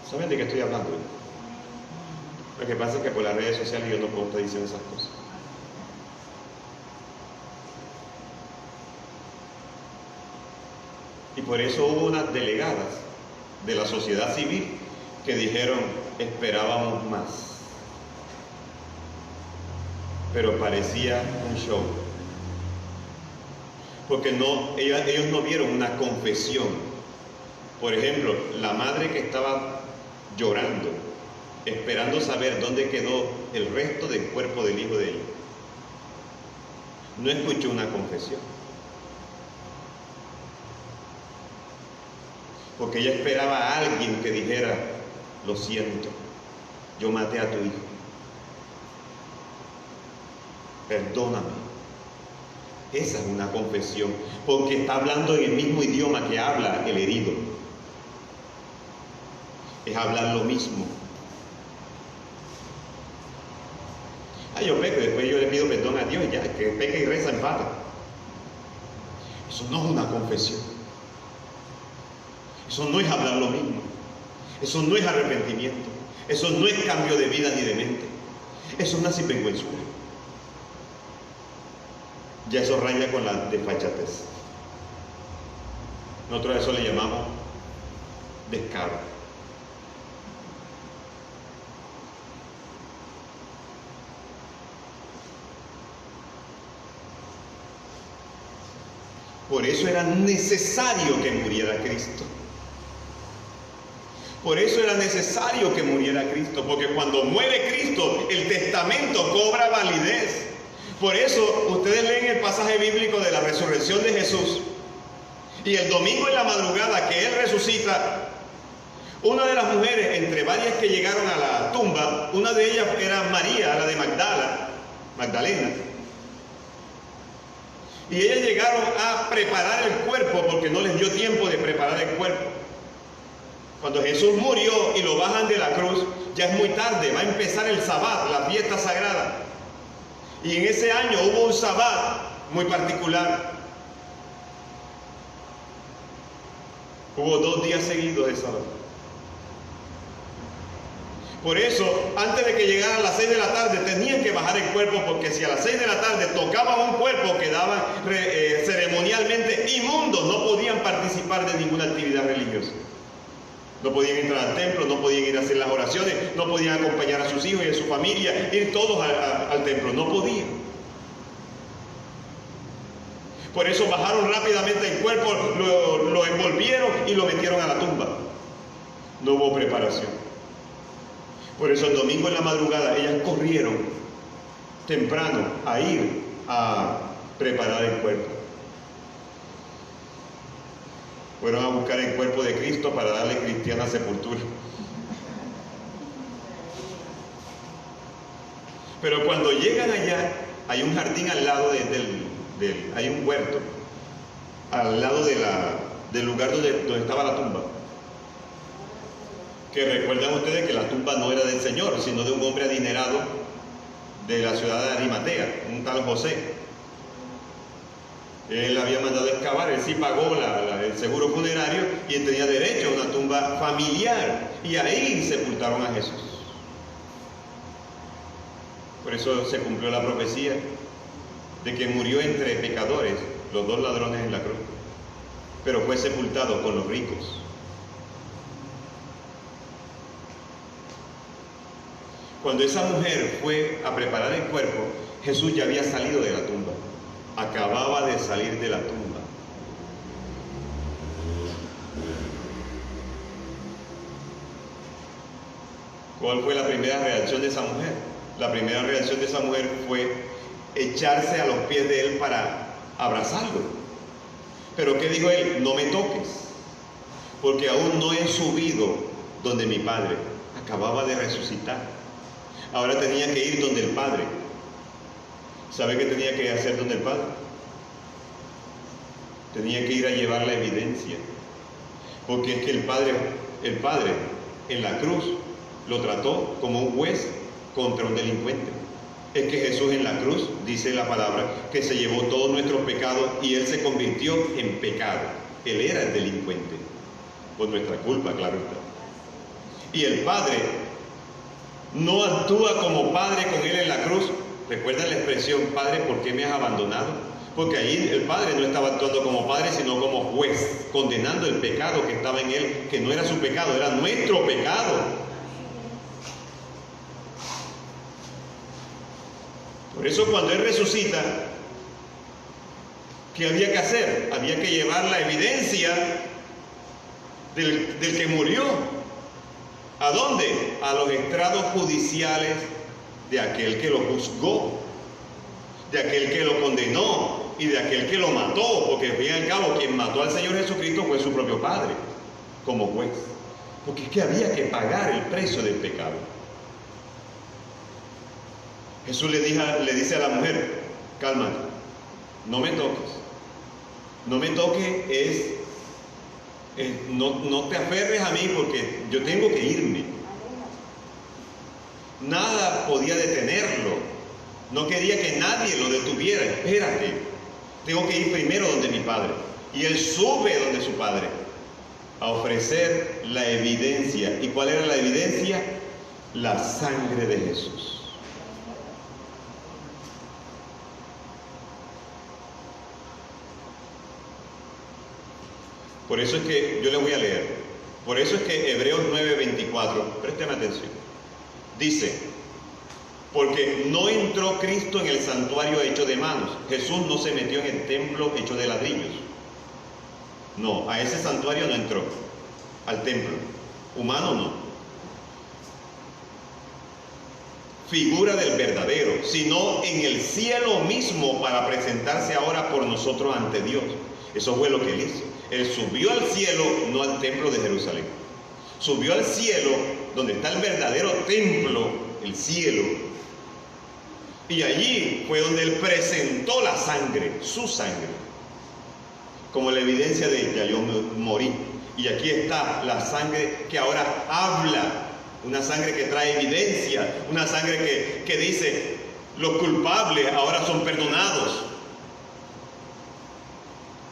¿Saben de qué estoy hablando? Lo que pasa es que por las redes sociales yo no puedo estar diciendo esas cosas. Y por eso hubo unas delegadas de la sociedad civil que dijeron, esperábamos más. Pero parecía un show. Porque ellos no vieron una confesión. Por ejemplo, la madre que estaba llorando, esperando saber dónde quedó el resto del cuerpo del hijo de ella, no escuchó una confesión. Porque ella esperaba a alguien que dijera, lo siento, yo maté a tu hijo, perdóname. Esa es una confesión, porque está hablando en el mismo idioma que habla el herido. Es hablar lo mismo. Yo peco y después yo le pido perdón a Dios, ya, que peca y reza empata. Eso no es una confesión. Eso no es hablar lo mismo. Eso no es arrepentimiento. Eso no es cambio de vida ni de mente. Eso es una sinvergüenzura. Ya eso raya con la desfachatez. Nosotros a eso le llamamos descaro. Por eso era necesario que muriera Cristo. Por eso era necesario que muriera Cristo, porque cuando muere Cristo, el testamento cobra validez. Por eso ustedes leen el pasaje bíblico de la resurrección de Jesús. Y el domingo en la madrugada que Él resucita, una de las mujeres, entre varias que llegaron a la tumba, una de ellas era María, la de Magdalena. Y ellas llegaron a preparar el cuerpo porque no les dio tiempo de preparar el cuerpo. Cuando Jesús murió y lo bajan de la cruz, ya es muy tarde, va a empezar el Sabbat, la fiesta sagrada. Y en ese año hubo un Sabbat muy particular. Hubo 2 días seguidos de Sabbat. Por eso, antes de que llegaran las 6 de la tarde, tenían que bajar el cuerpo, porque si a las 6 de la tarde tocaban un cuerpo, quedaban ceremonialmente inmundos, no podían participar de ninguna actividad religiosa. No podían entrar al templo, no podían ir a hacer las oraciones, no podían acompañar a sus hijos y a su familia, ir todos al templo, no podían. Por eso bajaron rápidamente el cuerpo, lo envolvieron y lo metieron a la tumba. No hubo preparación. Por eso el domingo en la madrugada ellas corrieron temprano a ir a preparar el cuerpo. Fueron a buscar el cuerpo de Cristo para darle cristiana sepultura. Pero cuando llegan allá, hay un jardín al lado hay un huerto, al lado del lugar donde estaba la tumba. Que recuerdan ustedes que la tumba no era del Señor, sino de un hombre adinerado de la ciudad de Arimatea, un tal José. Él había mandado a excavar, él sí pagó el seguro funerario y él tenía derecho a una tumba familiar. Y ahí sepultaron a Jesús. Por eso se cumplió la profecía de que murió entre pecadores, los dos ladrones en la cruz, pero fue sepultado con los ricos. Cuando esa mujer fue a preparar el cuerpo, Jesús ya había salido de la tumba, acababa de salir de la tumba. ¿Cuál fue la primera reacción de esa mujer? La primera reacción de esa mujer fue echarse a los pies de él para abrazarlo. Pero ¿qué dijo él? No me toques, porque aún no he subido donde mi Padre. Acababa de resucitar. Ahora tenía que ir donde el Padre. ¿Sabe qué tenía que hacer donde el Padre? Tenía que ir a llevar la evidencia. Porque es que el Padre en la cruz lo trató como un juez contra un delincuente. Es que Jesús en la cruz, dice la palabra, que se llevó todos nuestros pecados y Él se convirtió en pecado. Él era el delincuente, por nuestra culpa, claro está. Y el Padre no actúa como Padre con Él en la cruz. ¿Recuerdan la expresión, Padre, ¿por qué me has abandonado? Porque ahí el Padre no estaba actuando como Padre, sino como juez, condenando el pecado que estaba en Él, que no era su pecado, era nuestro pecado. Por eso cuando Él resucita, ¿qué había que hacer? Había que llevar la evidencia del que murió. ¿A dónde? A los estrados judiciales de aquel que lo juzgó, de aquel que lo condenó y de aquel que lo mató, porque al fin y al cabo quien mató al Señor Jesucristo fue su propio Padre, como juez. Porque es que había que pagar el precio del pecado. Jesús le dice a la mujer, cálmate, no me toques. No me toques no te aferres a mí porque yo tengo que irme. Nada podía detenerlo. No quería que nadie lo detuviera. Espérate, tengo que ir primero donde mi Padre. Y Él sube donde su Padre a ofrecer la evidencia. ¿Y cuál era la evidencia? La sangre de Jesús. Por eso es que yo le voy a leer. Por eso es que Hebreos 9:24, présteme atención. Dice, porque no entró Cristo en el santuario hecho de manos. Jesús no se metió en el templo hecho de ladrillos. No, a ese santuario no entró. Al templo. Humano no. Figura del verdadero, sino en el cielo mismo para presentarse ahora por nosotros ante Dios. Eso fue lo que Él hizo. Él subió al cielo, no al templo de Jerusalén. Subió al cielo, donde está el verdadero templo, el cielo. Y allí fue donde Él presentó la sangre, su sangre, como la evidencia de que yo morí. Y aquí está la sangre que ahora habla, una sangre que trae evidencia, una sangre que dice, los culpables ahora son perdonados.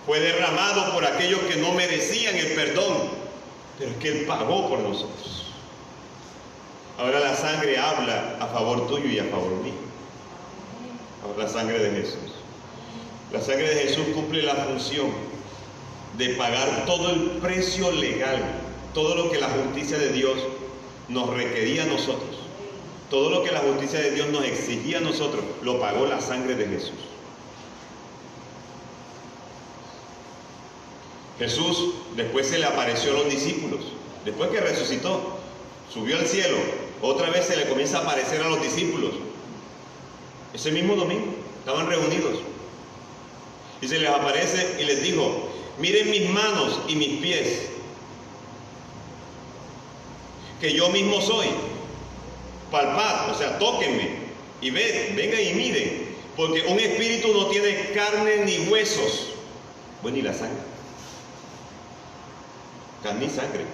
Fue derramado por aquellos que no merecían el perdón, pero es que Él pagó por nosotros. Ahora la sangre habla a favor tuyo y a favor mío. Ahora la sangre de Jesús. La sangre de Jesús cumple la función de pagar todo el precio legal, todo lo que la justicia de Dios nos requería a nosotros, todo lo que la justicia de Dios nos exigía a nosotros, lo pagó la sangre de Jesús. Jesús después se le apareció a los discípulos, después que resucitó, subió al cielo, otra vez se le comienza a aparecer a los discípulos. Ese mismo domingo estaban reunidos y se les aparece y les dijo, miren mis manos y mis pies, que yo mismo soy. Palpad, o sea, tóquenme y vengan y miren, porque un espíritu no tiene carne ni huesos. Bueno, y la sangre, carne y sangre,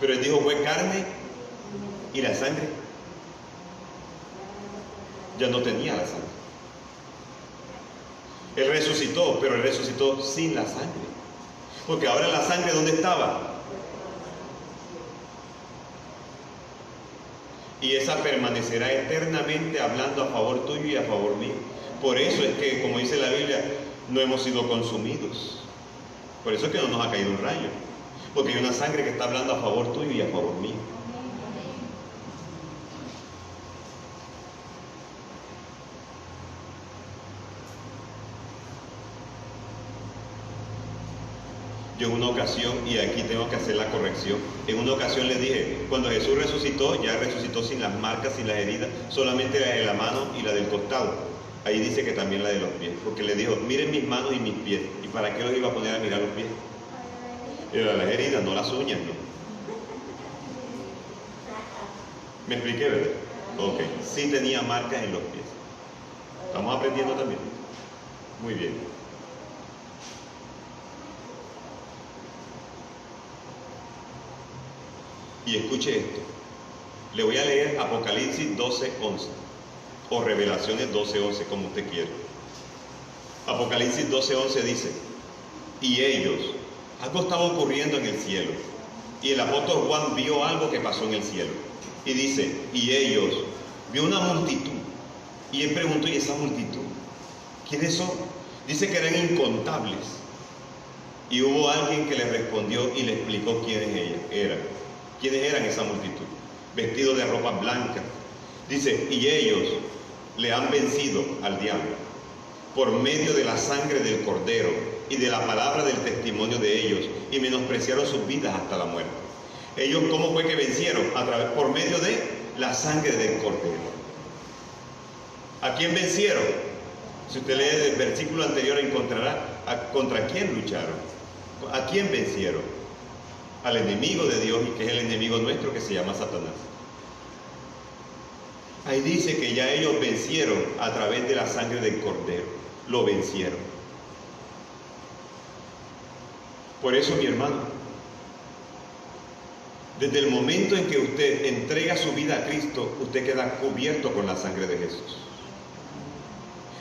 pero él dijo fue carne y la sangre. Ya no tenía la sangre. Él resucitó, pero él resucitó sin la sangre, porque ahora la sangre, ¿dónde estaba? Y esa permanecerá eternamente hablando a favor tuyo y a favor mío. Por eso es que, como dice la Biblia, no hemos sido consumidos. Por eso es que no nos ha caído un rayo, porque hay una sangre que está hablando a favor tuyo y a favor mío. Yo en una ocasión, y aquí tengo que hacer la corrección, en una ocasión les dije, cuando Jesús resucitó, ya resucitó sin las marcas, sin las heridas, solamente la de la mano y la del costado. Ahí dice que también la de los pies, porque le dijo, miren mis manos y mis pies. ¿Y para qué los iba a poner a mirar los pies? Era las heridas, no las uñas, ¿no? ¿Me expliqué, verdad? Ok, sí tenía marcas en los pies. ¿Estamos aprendiendo también? Muy bien. Y escuche esto, le voy a leer Apocalipsis 12:11 o Revelaciones 12:11, como usted quiera. Apocalipsis 12:11 dice, y ellos, algo estaba ocurriendo en el cielo, y el apóstol Juan vio algo que pasó en el cielo, y dice, y ellos, vio una multitud, y él preguntó, ¿y esa multitud? ¿Quiénes son? Dice que eran incontables, y hubo alguien que le respondió y le explicó quiénes eran. ¿Quiénes eran esa multitud? Vestidos de ropa blanca. Dice, y ellos le han vencido al diablo por medio de la sangre del cordero y de la palabra del testimonio de ellos, y menospreciaron sus vidas hasta la muerte. Ellos, ¿cómo fue que vencieron? Por medio de la sangre del cordero. ¿A quién vencieron? Si usted lee el versículo anterior encontrará contra quién lucharon. ¿A quién vencieron? Al enemigo de Dios, y que es el enemigo nuestro, que se llama Satanás. Ahí dice que ya ellos vencieron a través de la sangre del cordero, lo vencieron. Por eso, mi hermano, desde el momento en que usted entrega su vida a Cristo, usted queda cubierto con la sangre de Jesús.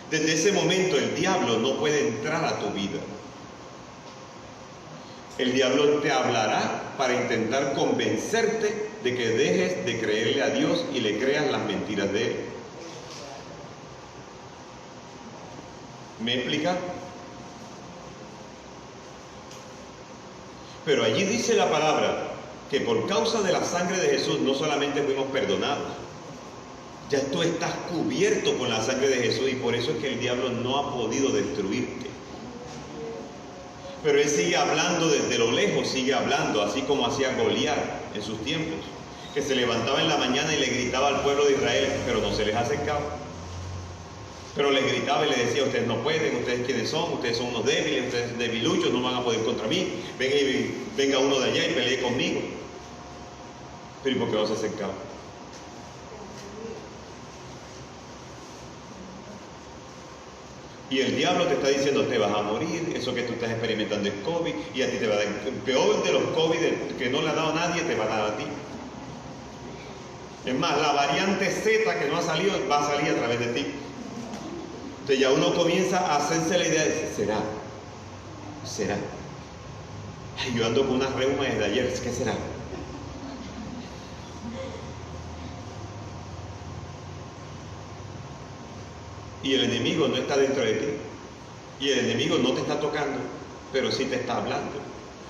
Desde ese momento el diablo no puede entrar a tu vida. El diablo te hablará para intentar convencerte de que dejes de creerle a Dios y le creas las mentiras de Él. ¿Me explica? Pero allí dice la palabra que por causa de la sangre de Jesús no solamente fuimos perdonados, ya tú estás cubierto con la sangre de Jesús, y por eso es que el diablo no ha podido destruirte. Pero él sigue hablando desde lo lejos, sigue hablando, así como hacía Goliat en sus tiempos, que se levantaba en la mañana y le gritaba al pueblo de Israel, pero no se les acercaba. Pero les gritaba y les decía, ustedes no pueden, ustedes quiénes son, ustedes son unos débiles, ustedes debiluchos, no van a poder contra mí, venga uno de allá y pelee conmigo. Pero ¿y por qué no se acercaba? Y el diablo te está diciendo, te vas a morir, eso que tú estás experimentando es COVID, y a ti te va a dar, el peor de los COVID que no le ha dado a nadie, te va a dar a ti. Es más, la variante Z que no ha salido, va a salir a través de ti. Entonces ya uno comienza a hacerse la idea de, ¿será? Ay, yo ando con unas reumas desde ayer, ¿qué será? Y el enemigo no está dentro de ti, y el enemigo no te está tocando, pero sí te está hablando.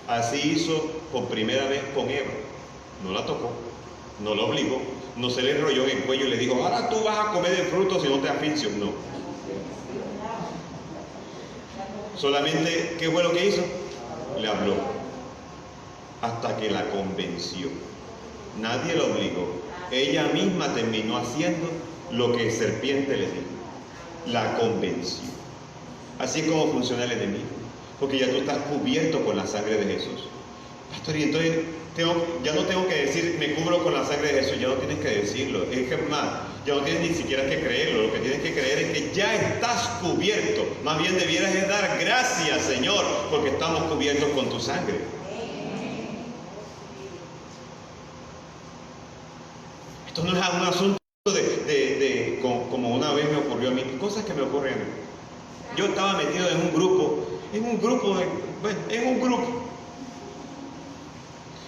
Así hizo por primera vez con Eva. No la tocó, no la obligó, no se le enrolló en el cuello y le dijo, ahora tú vas a comer el fruto si no te asfixio. No. Solamente, ¿qué fue lo que hizo? Le habló hasta que la convenció. Nadie la obligó, ella misma terminó haciendo lo que el serpiente le dijo. La convenció. Así es como funciona el enemigo. porque ya tú estás cubierto con la sangre de Jesús. Pastor, y entonces ya no tengo que decir me cubro con la sangre de Jesús, ya no tienes que decirlo. Es que más, ya no tienes ni siquiera que creerlo, lo que tienes que creer es que ya estás cubierto. Más bien debieras de dar gracias, Señor, porque estamos cubiertos con tu sangre. Esto no es un asunto como una vez me ocurrió a mí, cosas que me ocurren a mí. Yo estaba metido en un grupo.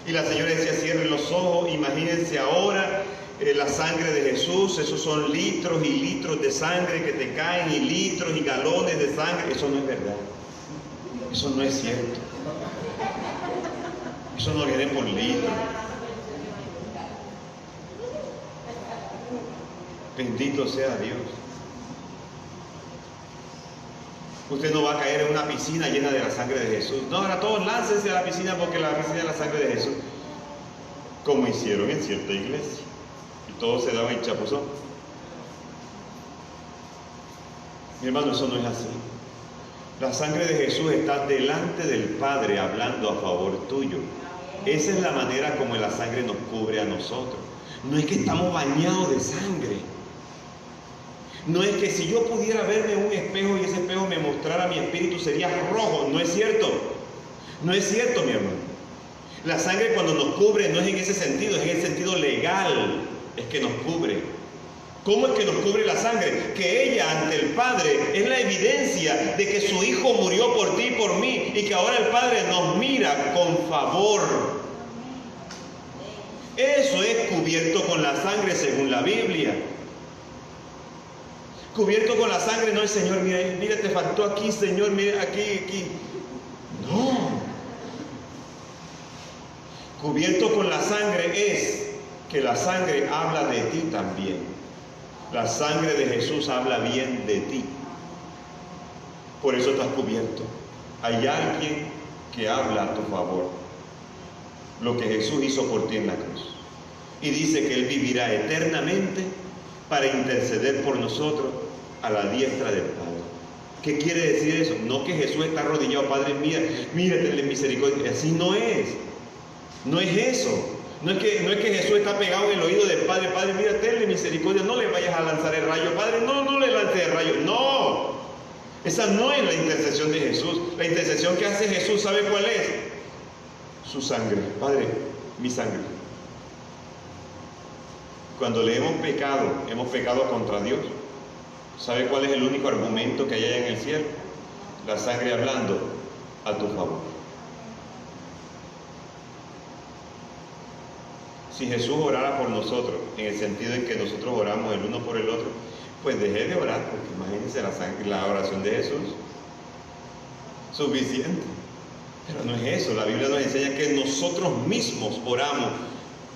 Y la señora decía, cierren los ojos, imagínense ahora la sangre de Jesús, esos son litros y litros de sangre que te caen, y litros y galones de sangre. Eso no es verdad. Eso no es cierto. Eso no viene por litros. Bendito sea Dios. Usted no va a caer en una piscina llena de la sangre de Jesús. No, ahora todos láncense a la piscina porque la piscina es la sangre de Jesús. Como hicieron en cierta iglesia. Y todos se daban el chapuzón. Mi hermano, eso no es así. La sangre de Jesús está delante del Padre hablando a favor tuyo. Esa es la manera como la sangre nos cubre a nosotros. No es que estamos bañados de sangre. No es que si yo pudiera verme en un espejo y ese espejo me mostrara mi espíritu sería rojo. No es cierto. No es cierto, mi hermano. La sangre cuando nos cubre no es en ese sentido, es en el sentido legal. Es que nos cubre. ¿Cómo es que nos cubre la sangre? Que ella ante el Padre es la evidencia de que su Hijo murió por ti y por mí, y que ahora el Padre nos mira con favor. Eso es cubierto con la sangre según la Biblia. Cubierto con la sangre no es, Señor, mira, te faltó aquí, Señor, mira, aquí. No. Cubierto con la sangre es que la sangre habla de ti también. La sangre de Jesús habla bien de ti. Por eso estás cubierto. Hay alguien que habla a tu favor. Lo que Jesús hizo por ti en la cruz. Y dice que Él vivirá eternamente para interceder por nosotros a la diestra del Padre. ¿Qué quiere decir eso? No que Jesús está arrodillado, Padre, mira, tenle misericordia. Así no es. No es eso. No es que Jesús está pegado en el oído del Padre. Padre, mira, tenle misericordia, no le vayas a lanzar el rayo. Padre, no le lances el rayo. No. Esa no es la intercesión de Jesús. La intercesión que hace Jesús, ¿sabe cuál es? Su sangre. Padre, mi sangre. Cuando le hemos pecado contra Dios. ¿Sabe cuál es el único argumento que hay allá en el cielo? La sangre hablando a tu favor. Si Jesús orara por nosotros, en el sentido en que nosotros oramos el uno por el otro, pues deje de orar, porque imagínense la oración de Jesús. Suficiente. Pero no es eso. La Biblia nos enseña que nosotros mismos oramos.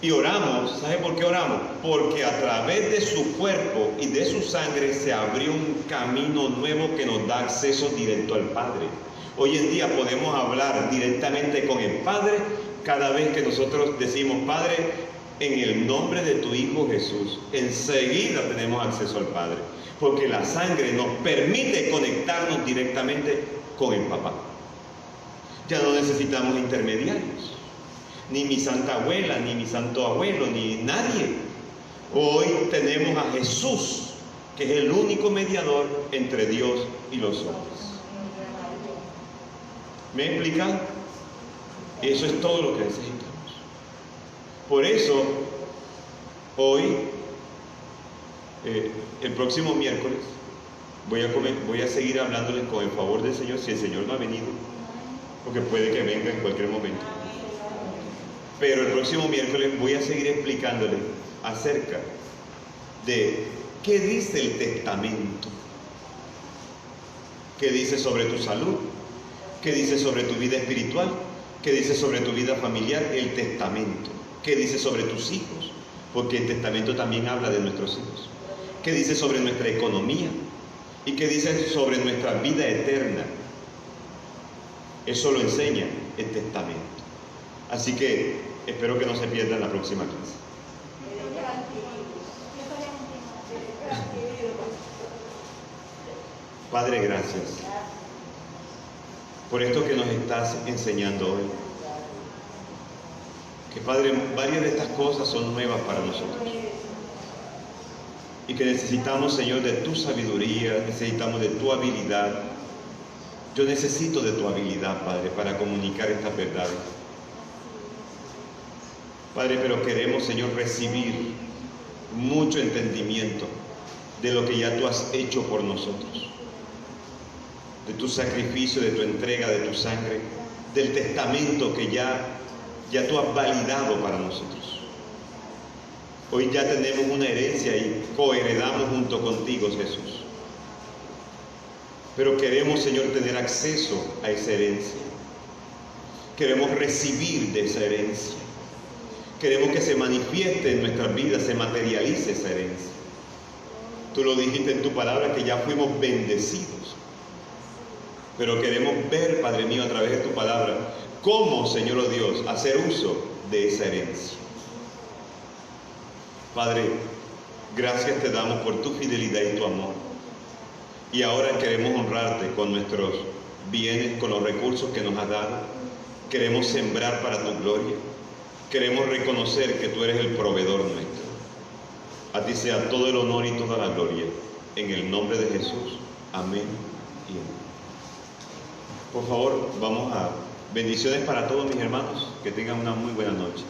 Y oramos, ¿sabe por qué oramos? Porque a través de su cuerpo y de su sangre se abrió un camino nuevo que nos da acceso directo al Padre. Hoy en día podemos hablar directamente con el Padre cada vez que nosotros decimos, Padre, en el nombre de tu Hijo Jesús. Enseguida tenemos acceso al Padre, porque la sangre nos permite conectarnos directamente con el Papá. Ya no necesitamos intermediarios. Ni mi santa abuela, ni mi santo abuelo, ni nadie. Hoy tenemos a Jesús, que es el único mediador entre Dios y los hombres. ¿Me explican? Eso es todo lo que necesitamos. Por eso, hoy, el próximo miércoles, voy a seguir hablándoles con el favor del Señor, si el Señor no ha venido, porque puede que venga en cualquier momento. Pero el próximo miércoles voy a seguir explicándoles acerca de qué dice el testamento, qué dice sobre tu salud, qué dice sobre tu vida espiritual, qué dice sobre tu vida familiar, el testamento, qué dice sobre tus hijos, porque el testamento también habla de nuestros hijos, qué dice sobre nuestra economía y qué dice sobre nuestra vida eterna. Eso lo enseña el testamento. Así que espero que no se pierdan la próxima clase. Padre, gracias. por esto que nos estás enseñando hoy. Que Padre, varias de estas cosas son nuevas para nosotros. Y que necesitamos, Señor, de tu sabiduría, necesitamos de tu habilidad. Yo necesito de tu habilidad, Padre, para comunicar estas verdades. Padre, pero queremos, Señor, recibir mucho entendimiento de lo que ya tú has hecho por nosotros. De tu sacrificio, de tu entrega, de tu sangre, del testamento que ya tú has validado para nosotros. Hoy ya tenemos una herencia y coheredamos junto contigo, Jesús. Pero queremos, Señor, tener acceso a esa herencia. Queremos recibir de esa herencia. Queremos que se manifieste en nuestras vidas, se materialice esa herencia. Tú lo dijiste en tu palabra que ya fuimos bendecidos. Pero queremos ver, Padre mío, a través de tu palabra, cómo, Señor oh Dios, hacer uso de esa herencia. Padre, gracias te damos por tu fidelidad y tu amor. Y ahora queremos honrarte con nuestros bienes, con los recursos que nos has dado. Queremos sembrar para tu gloria. Queremos reconocer que tú eres el proveedor nuestro. A ti sea todo el honor y toda la gloria. En el nombre de Jesús. Amén y amén. Por favor, vamos a bendiciones para todos mis hermanos. Que tengan una muy buena noche.